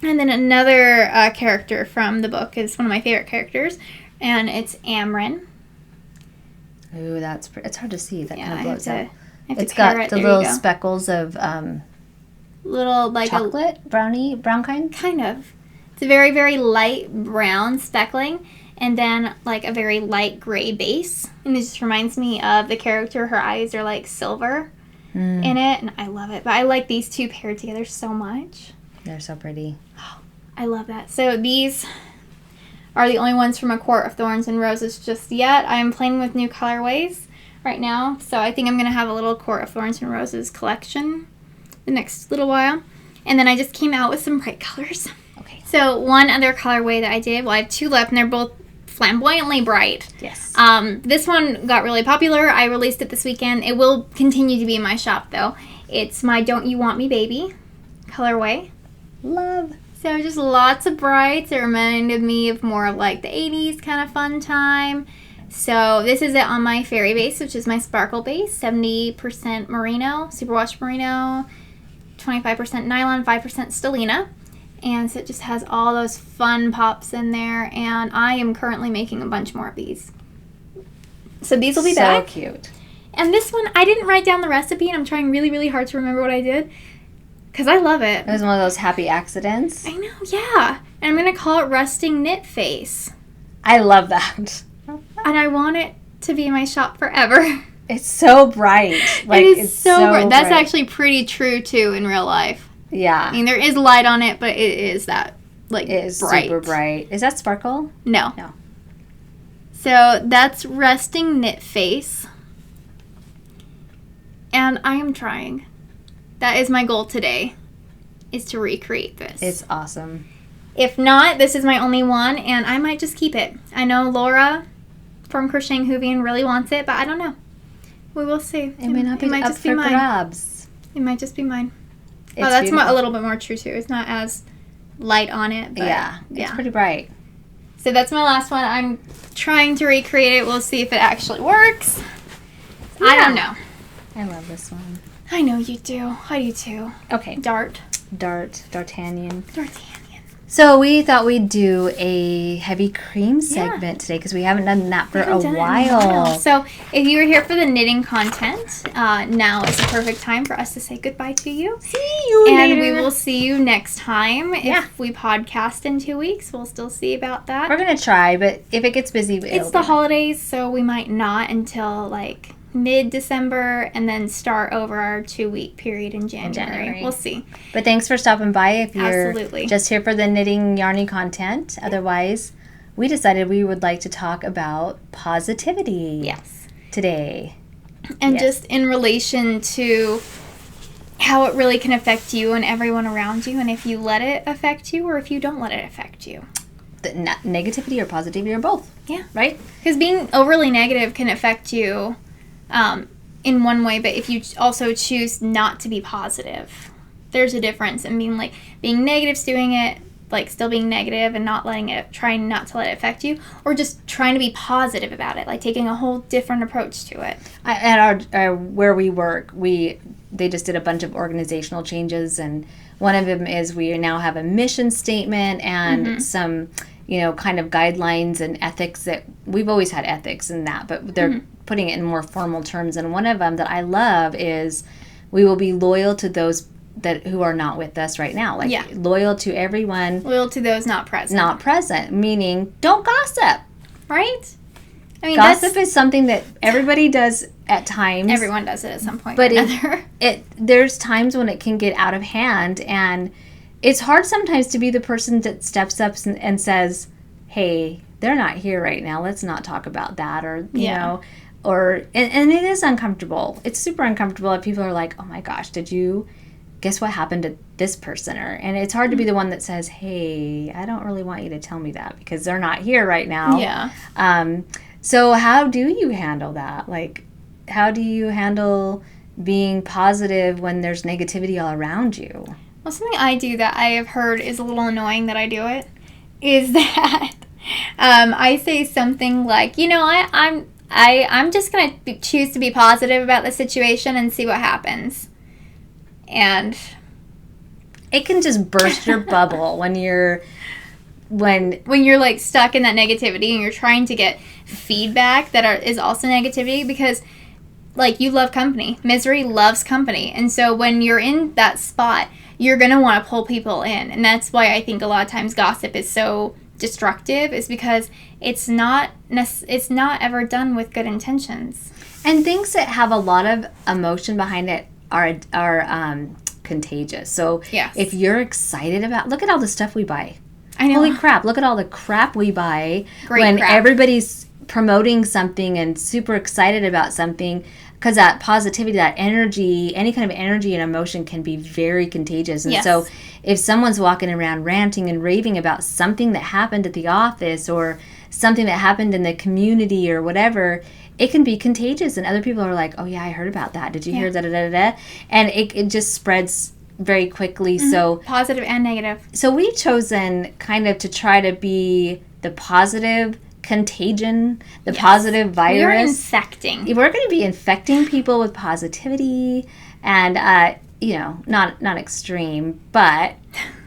And then another character from the book is one of my favorite characters. And it's Aaaaaand. Ooh, that's pretty. It's hard to see. That kind of blows out. It's got the little speckles of little like chocolate, brown kind? Kind of. It's a very, very light brown speckling. And then like a very light gray base. And it just reminds me of the character. Her eyes are like silver in it. And I love it. But I like these two paired together so much. They're so pretty. Oh, I love that. So these are the only ones from A Court of Thorns and Roses just yet. I'm playing with new colorways right now. So I think I'm going to have a little Court of Thorns and Roses collection the next little while. And then I just came out with some bright colors. Okay. So one other colorway that I did, well, I have 2 left, and they're both flamboyantly bright. Yes. This one got really popular. I released it this weekend. It will continue to be in my shop, though. It's my Don't You Want Me Baby colorway. Love. So just lots of brights. It reminded me of more of like the 80s kind of fun time. So this is it on my fairy base, which is my sparkle base. 70% merino, superwash merino, 25% nylon, 5% stellina. And so it just has all those fun pops in there. And I am currently making a bunch more of these. So these will be back. So cute. And this one, I didn't write down the recipe, and I'm trying really, really hard to remember what I did. Because I love it. It was one of those happy accidents. I know, yeah. And I'm going to call it Rusting Knit Face. I love that. And I want it to be in my shop forever. It's so bright. Like, it is so bright. That's actually pretty true, too, in real life. Yeah. I mean, there is light on it, but it is that, like, it is bright. Super bright. Is that sparkle? No. So, that's Resting Knit Face. And I am trying. That is my goal today, is to recreate this. It's awesome. If not, this is my only one, and I might just keep it. I know Laura from Crocheting Hoovian really wants it, but I don't know. We will see. It may not be up for grabs. It might just be mine. That's a little bit more true, too. It's not as light on it, but it's pretty bright. So that's my last one. I'm trying to recreate it. We'll see if it actually works. Yeah. I don't know. I love this one. I know you do. I do, too. Okay. D'Artagnan. So we thought we'd do a heavy cream segment today because we haven't done that for a while. So if you were here for the knitting content, now is the perfect time for us to say goodbye to you. See you later. And we will see you next time. If we podcast in 2 weeks, we'll still see about that. We're going to try, but if it gets busy, it's the holidays, so we might not until like mid-December and then start over our 2-week period in January. We'll see. But thanks for stopping by if you're just here for the knitting yarny content. Otherwise, we decided we would like to talk about positivity today. And just in relation to how it really can affect you and everyone around you, and if you let it affect you or if you don't let it affect you. The negativity or positivity or both. Yeah. Right? Because being overly negative can affect you in one way, but if you also choose not to be positive, there's a difference in being negative, doing it, like still being negative and not letting it, trying not to let it affect you, or just trying to be positive about it, like taking a whole different approach to it. At our where we work, they just did a bunch of organizational changes, and one of them is we now have a mission statement and some, kind of guidelines and ethics that we've always had ethics in that, but they're putting it in more formal terms. And one of them that I love is we will be loyal to those who are not with us right now. Loyal to everyone. Loyal to those not present. Not present, meaning don't gossip. Right? I mean, gossip is something that everybody does at times. Everyone does it at some point but or another. There's times when it can get out of hand, and it's hard sometimes to be the person that steps up and says, hey, they're not here right now. Let's not talk about that. Or, you know, and it is uncomfortable. It's super uncomfortable if people are like, oh my gosh, did you guess what happened to this person? And it's hard to be the one that says, hey, I don't really want you to tell me that because they're not here right now. Yeah. So how do you handle that? Like, how do you handle being positive when there's negativity all around you? Well, something I do that I have heard is a little annoying that I do it is that I say something like, I'm just going to choose to be positive about the situation and see what happens. And it can just burst your bubble when you're like stuck in that negativity and you're trying to get feedback that is also negativity, because like you love company. Misery loves company. And so when you're in that spot, you're going to want to pull people in. And that's why I think a lot of times gossip is so destructive, is because it's not ever done with good intentions. And things that have a lot of emotion behind it are contagious. So if you're excited about, look at all the stuff we buy. I know. Holy crap, look at all the crap we buy crap. Everybody's promoting something and super excited about something, because that positivity, that energy, any kind of energy and emotion can be very contagious. And so if someone's walking around ranting and raving about something that happened at the office or something that happened in the community or whatever, it can be contagious. And other people are like, oh yeah, I heard about that. Did you hear da-da-da-da-da? And it just spreads very quickly. So positive and negative. So we've chosen kind of to try to be the positive contagion, the positive virus. We're infecting. We're going to be infecting people with positivity and, not extreme, but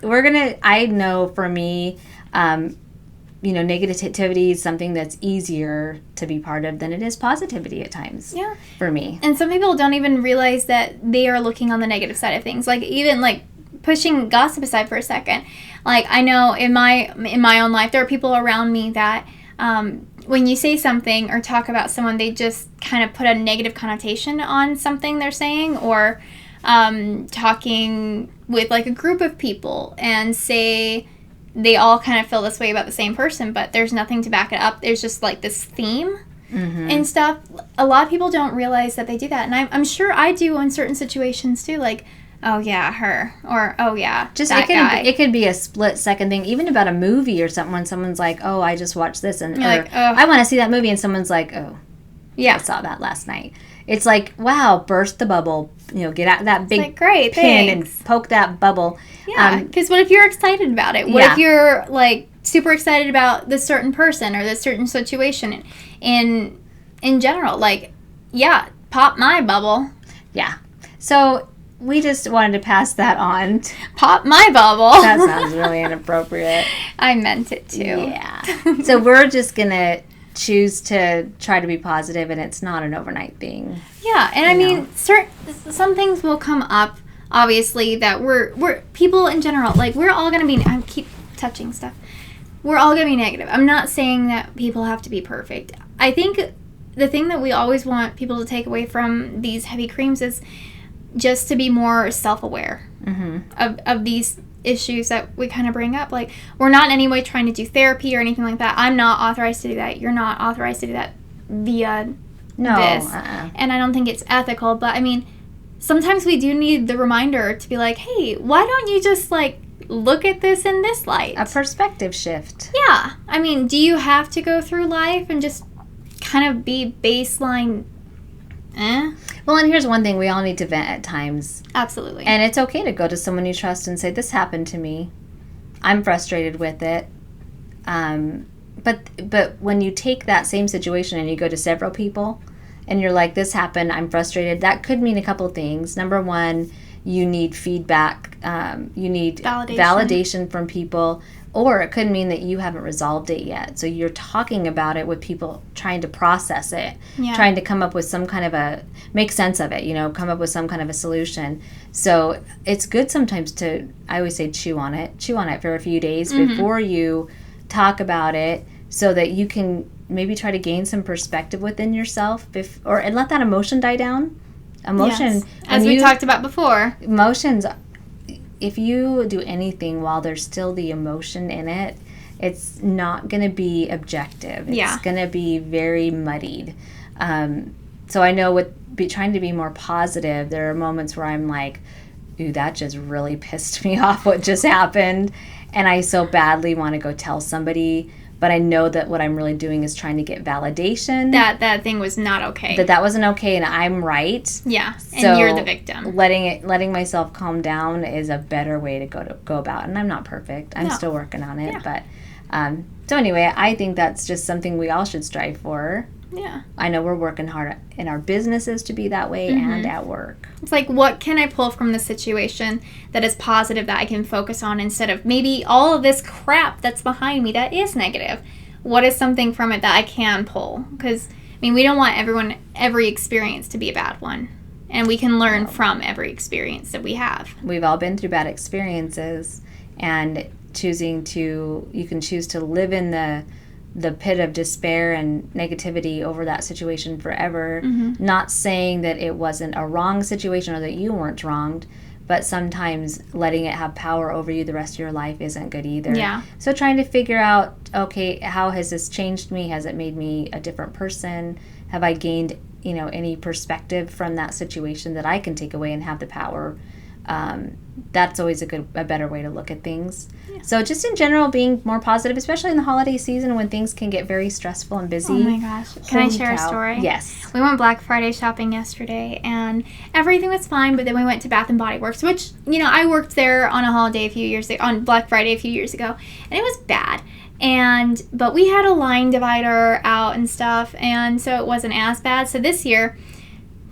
we're going to, I know for me, negativity is something that's easier to be part of than it is positivity at times. Yeah. For me. And some people don't even realize that they are looking on the negative side of things. Like even like pushing gossip aside for a second. Like I know in my own life, there are people around me that when you say something or talk about someone, they just kind of put a negative connotation on something they're saying, or talking with like a group of people and say they all kind of feel this way about the same person, but there's nothing to back it up. There's just like this theme and stuff. A lot of people don't realize that they do that, and I'm sure I do in certain situations too, like, oh yeah, her, or oh yeah, just that guy. It could be a split second thing, even about a movie or something, when someone's like, oh, I just watched this, and like, oh, I want to see that movie, and someone's like, oh, yeah, I saw that last night. It's like, wow, burst the bubble, get out that big like, great, pin thanks. And poke that bubble. Yeah, because what if you're excited about it? What if you're like super excited about this certain person or this certain situation in general? Like, yeah, pop my bubble. Yeah. So we just wanted to pass that on. Pop my bubble. That sounds really inappropriate. I meant it too. Yeah. So we're just going to choose to try to be positive, and it's not an overnight thing. Yeah, and I mean, some things will come up, obviously, that we're people in general, like, we're all going to be, I keep touching stuff, we're all going to be negative. I'm not saying that people have to be perfect. I think the thing that we always want people to take away from these heavy creams is just to be more self-aware of these issues that we kind of bring up. Like, we're not in any way trying to do therapy or anything like that. I'm not authorized to do that. You're not authorized to do that via this. And I don't think it's ethical, but I mean, sometimes we do need the reminder to be like, hey, why don't you just like look at this in this light? A perspective shift. Yeah. I mean, do you have to go through life and just kind of be baseline Well, and here's one thing, we all need to vent at times. Absolutely. And it's okay to go to someone you trust and say, this happened to me. I'm frustrated with it. But when you take that same situation and you go to several people and you're like, this happened, I'm frustrated, that could mean a couple things. Number one, you need feedback. You need validation from people. Or it could mean that you haven't resolved it yet. So you're talking about it with people, trying to process it, trying to come up with some kind of make sense of it, come up with some kind of a solution. So it's good sometimes to, I always say, chew on it for a few days before you talk about it, so that you can maybe try to gain some perspective within yourself and let that emotion die down. Yes. As we talked about before. Emotions, if you do anything while there's still the emotion in it, it's not going to be objective. It's going to be very muddied. So I know with trying to be more positive, there are moments where I'm like, ooh, that just really pissed me off what just happened. And I so badly want to go tell somebody. But I know that what I'm really doing is trying to get validation. That thing was not okay. That wasn't okay, and I'm right. Yeah, and you're the victim. Letting myself calm down is a better way to go about. And I'm not perfect. I'm still working on it. Yeah. But so anyway, I think that's just something we all should strive for. Yeah. I know we're working hard in our businesses to be that way and at work. It's like, what can I pull from this situation that is positive that I can focus on, instead of maybe all of this crap that's behind me that is negative? What is something from it that I can pull? Because, I mean, we don't want every experience to be a bad one. And we can learn from every experience that we have. We've all been through bad experiences, and you can choose to live in the pit of despair and negativity over that situation forever. Not saying that it wasn't a wrong situation or that you weren't wronged, but sometimes letting it have power over you the rest of your life isn't good either. Yeah. So trying to figure out, okay, how has this changed me? Has it made me a different person? Have I gained, any perspective from that situation that I can take away and have the power? That's always a better way to look at things. Yeah. So just in general, being more positive, especially in the holiday season when things can get very stressful and busy. Oh my gosh. Can I share a story? Yes. We went Black Friday shopping yesterday, and everything was fine, but then we went to Bath & Body Works, which, I worked there on on Black Friday a few years ago, and it was bad. But we had a line divider out and stuff, and so it wasn't as bad. So this year,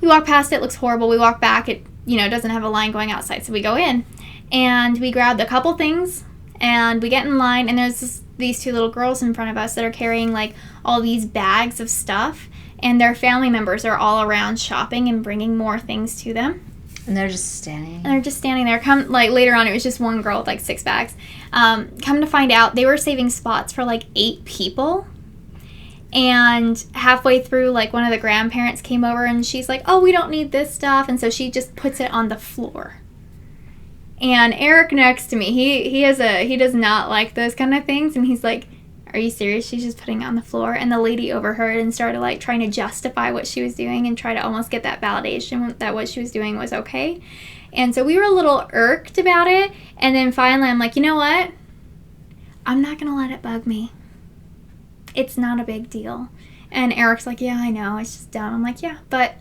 we walk past it looks horrible. We walk back, it doesn't have a line going outside. So we go in, and we grabbed a couple things, and we get in line, and there's these two little girls in front of us that are carrying, like, all these bags of stuff, and their family members are all around shopping and bringing more things to them. And they're just standing. there. Later on, it was just one girl with, like, 6 bags. Come to find out, they were saving spots for, like, 8 people. And halfway through, like, one of the grandparents came over and she's like, oh, we don't need this stuff. And so she just puts it on the floor. And Eric next to me, he does not like those kind of things. And he's like, are you serious? She's just putting it on the floor. And the lady overheard and started, like, trying to justify what she was doing and try to almost get that validation that what she was doing was okay. And so we were a little irked about it. And then finally I'm like, you know what? I'm not going to let it bug me. It's not a big deal. And Eric's like, yeah, I know. It's just dumb. I'm like, yeah, but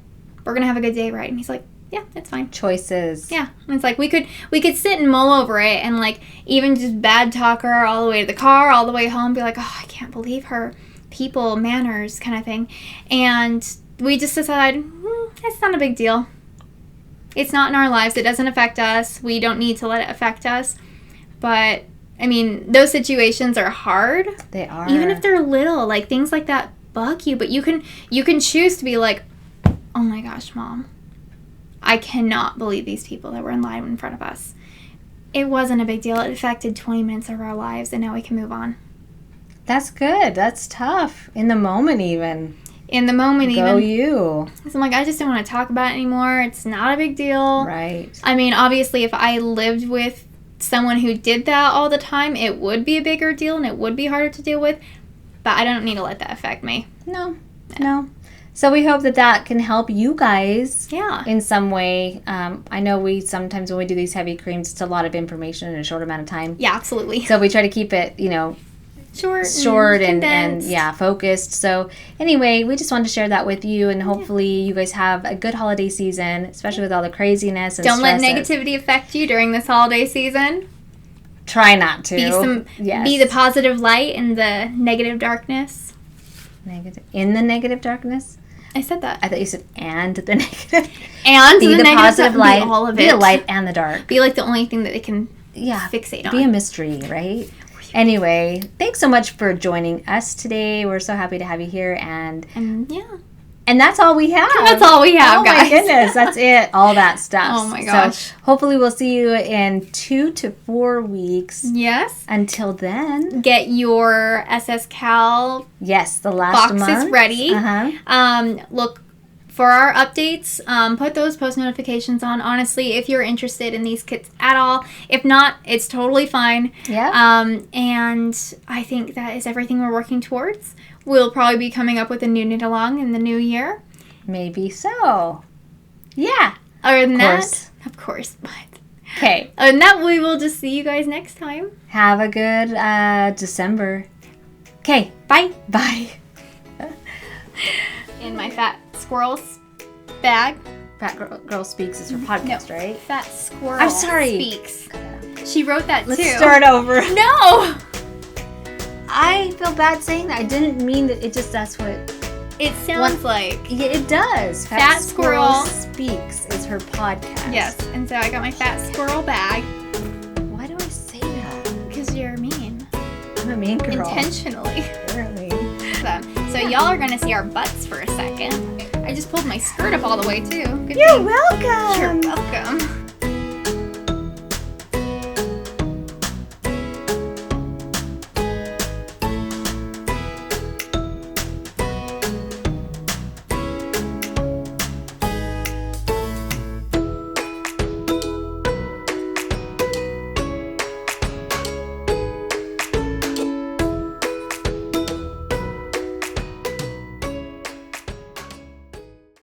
we're going to have a good day, right? And he's like, yeah, it's fine. Choices. Yeah. And it's like, we could sit and mull over it and, like, even just bad talk her all the way to the car, all the way home, be like, oh, I can't believe her. People, manners kind of thing. And we just decided, it's not a big deal. It's not in our lives. It doesn't affect us. We don't need to let it affect us. But I mean, those situations are hard. They are. Even if they're little, like, things like that bug you, but you can choose to be like, oh my gosh, Mom, I cannot believe these people that were in line in front of us. It wasn't a big deal. It affected 20 minutes of our lives, and now we can move on. That's good. That's tough. In the moment, even. In the moment, Go you. So I'm like, I just don't want to talk about it anymore. It's not a big deal. Right. I mean, obviously, if I lived with someone who did that all the time, it would be a bigger deal and it would be harder to deal with, but I don't need to let that affect me. No. So we hope that can help you guys in some way. I know we sometimes when we do these heavy creams, it's a lot of information in a short amount of time. Yeah, absolutely. So we try to keep it, short and focused. So anyway, we just wanted to share that with you, and hopefully you guys have a good holiday season, especially with all the craziness and don't let negativity affect you during this holiday season. Try not to. Be the positive light in the negative darkness. In the negative darkness? I said that. I thought you said and the negative. And be the positive light. Be all of it. Be the light and the dark. Be like the only thing that they can fixate on. Be a mystery, right? Anyway, thanks so much for joining us today. We're so happy to have you here, and that's all we have. That's all we have, guys. Oh my goodness, that's it. All that stuff. Oh my gosh. So hopefully we'll see you in 2 to 4 weeks. Yes. Until then, get your SS Cal. Yes, the last boxes month. ready. Look for our updates. Put those post notifications on. Honestly, if you're interested in these kits at all, if not, it's totally fine. Yeah. And I think that is everything we're working towards. We'll probably be coming up with a new knit along in the new year. Maybe so. Yeah. Other than that, of course. But okay. Other than that, we will just see you guys next time. Have a good December. Okay. Bye. Bye. In my Fat Squirrels bag. Fat Girl Speaks is her podcast, right? Fat Squirrel I'm sorry. Speaks. She wrote that too. Let's start over. No! I feel bad saying that. I didn't mean that. It just, that's what it sounds like. Yeah, it does. Fat Squirrel Speaks is her podcast. Yes, and so I got my Fat Squirrel bag. Why do I say that? Because you're mean. I'm a mean girl. Intentionally. Apparently. So y'all are going to see our butts for a second. I just pulled my skirt up all the way, too. You're welcome. You're welcome.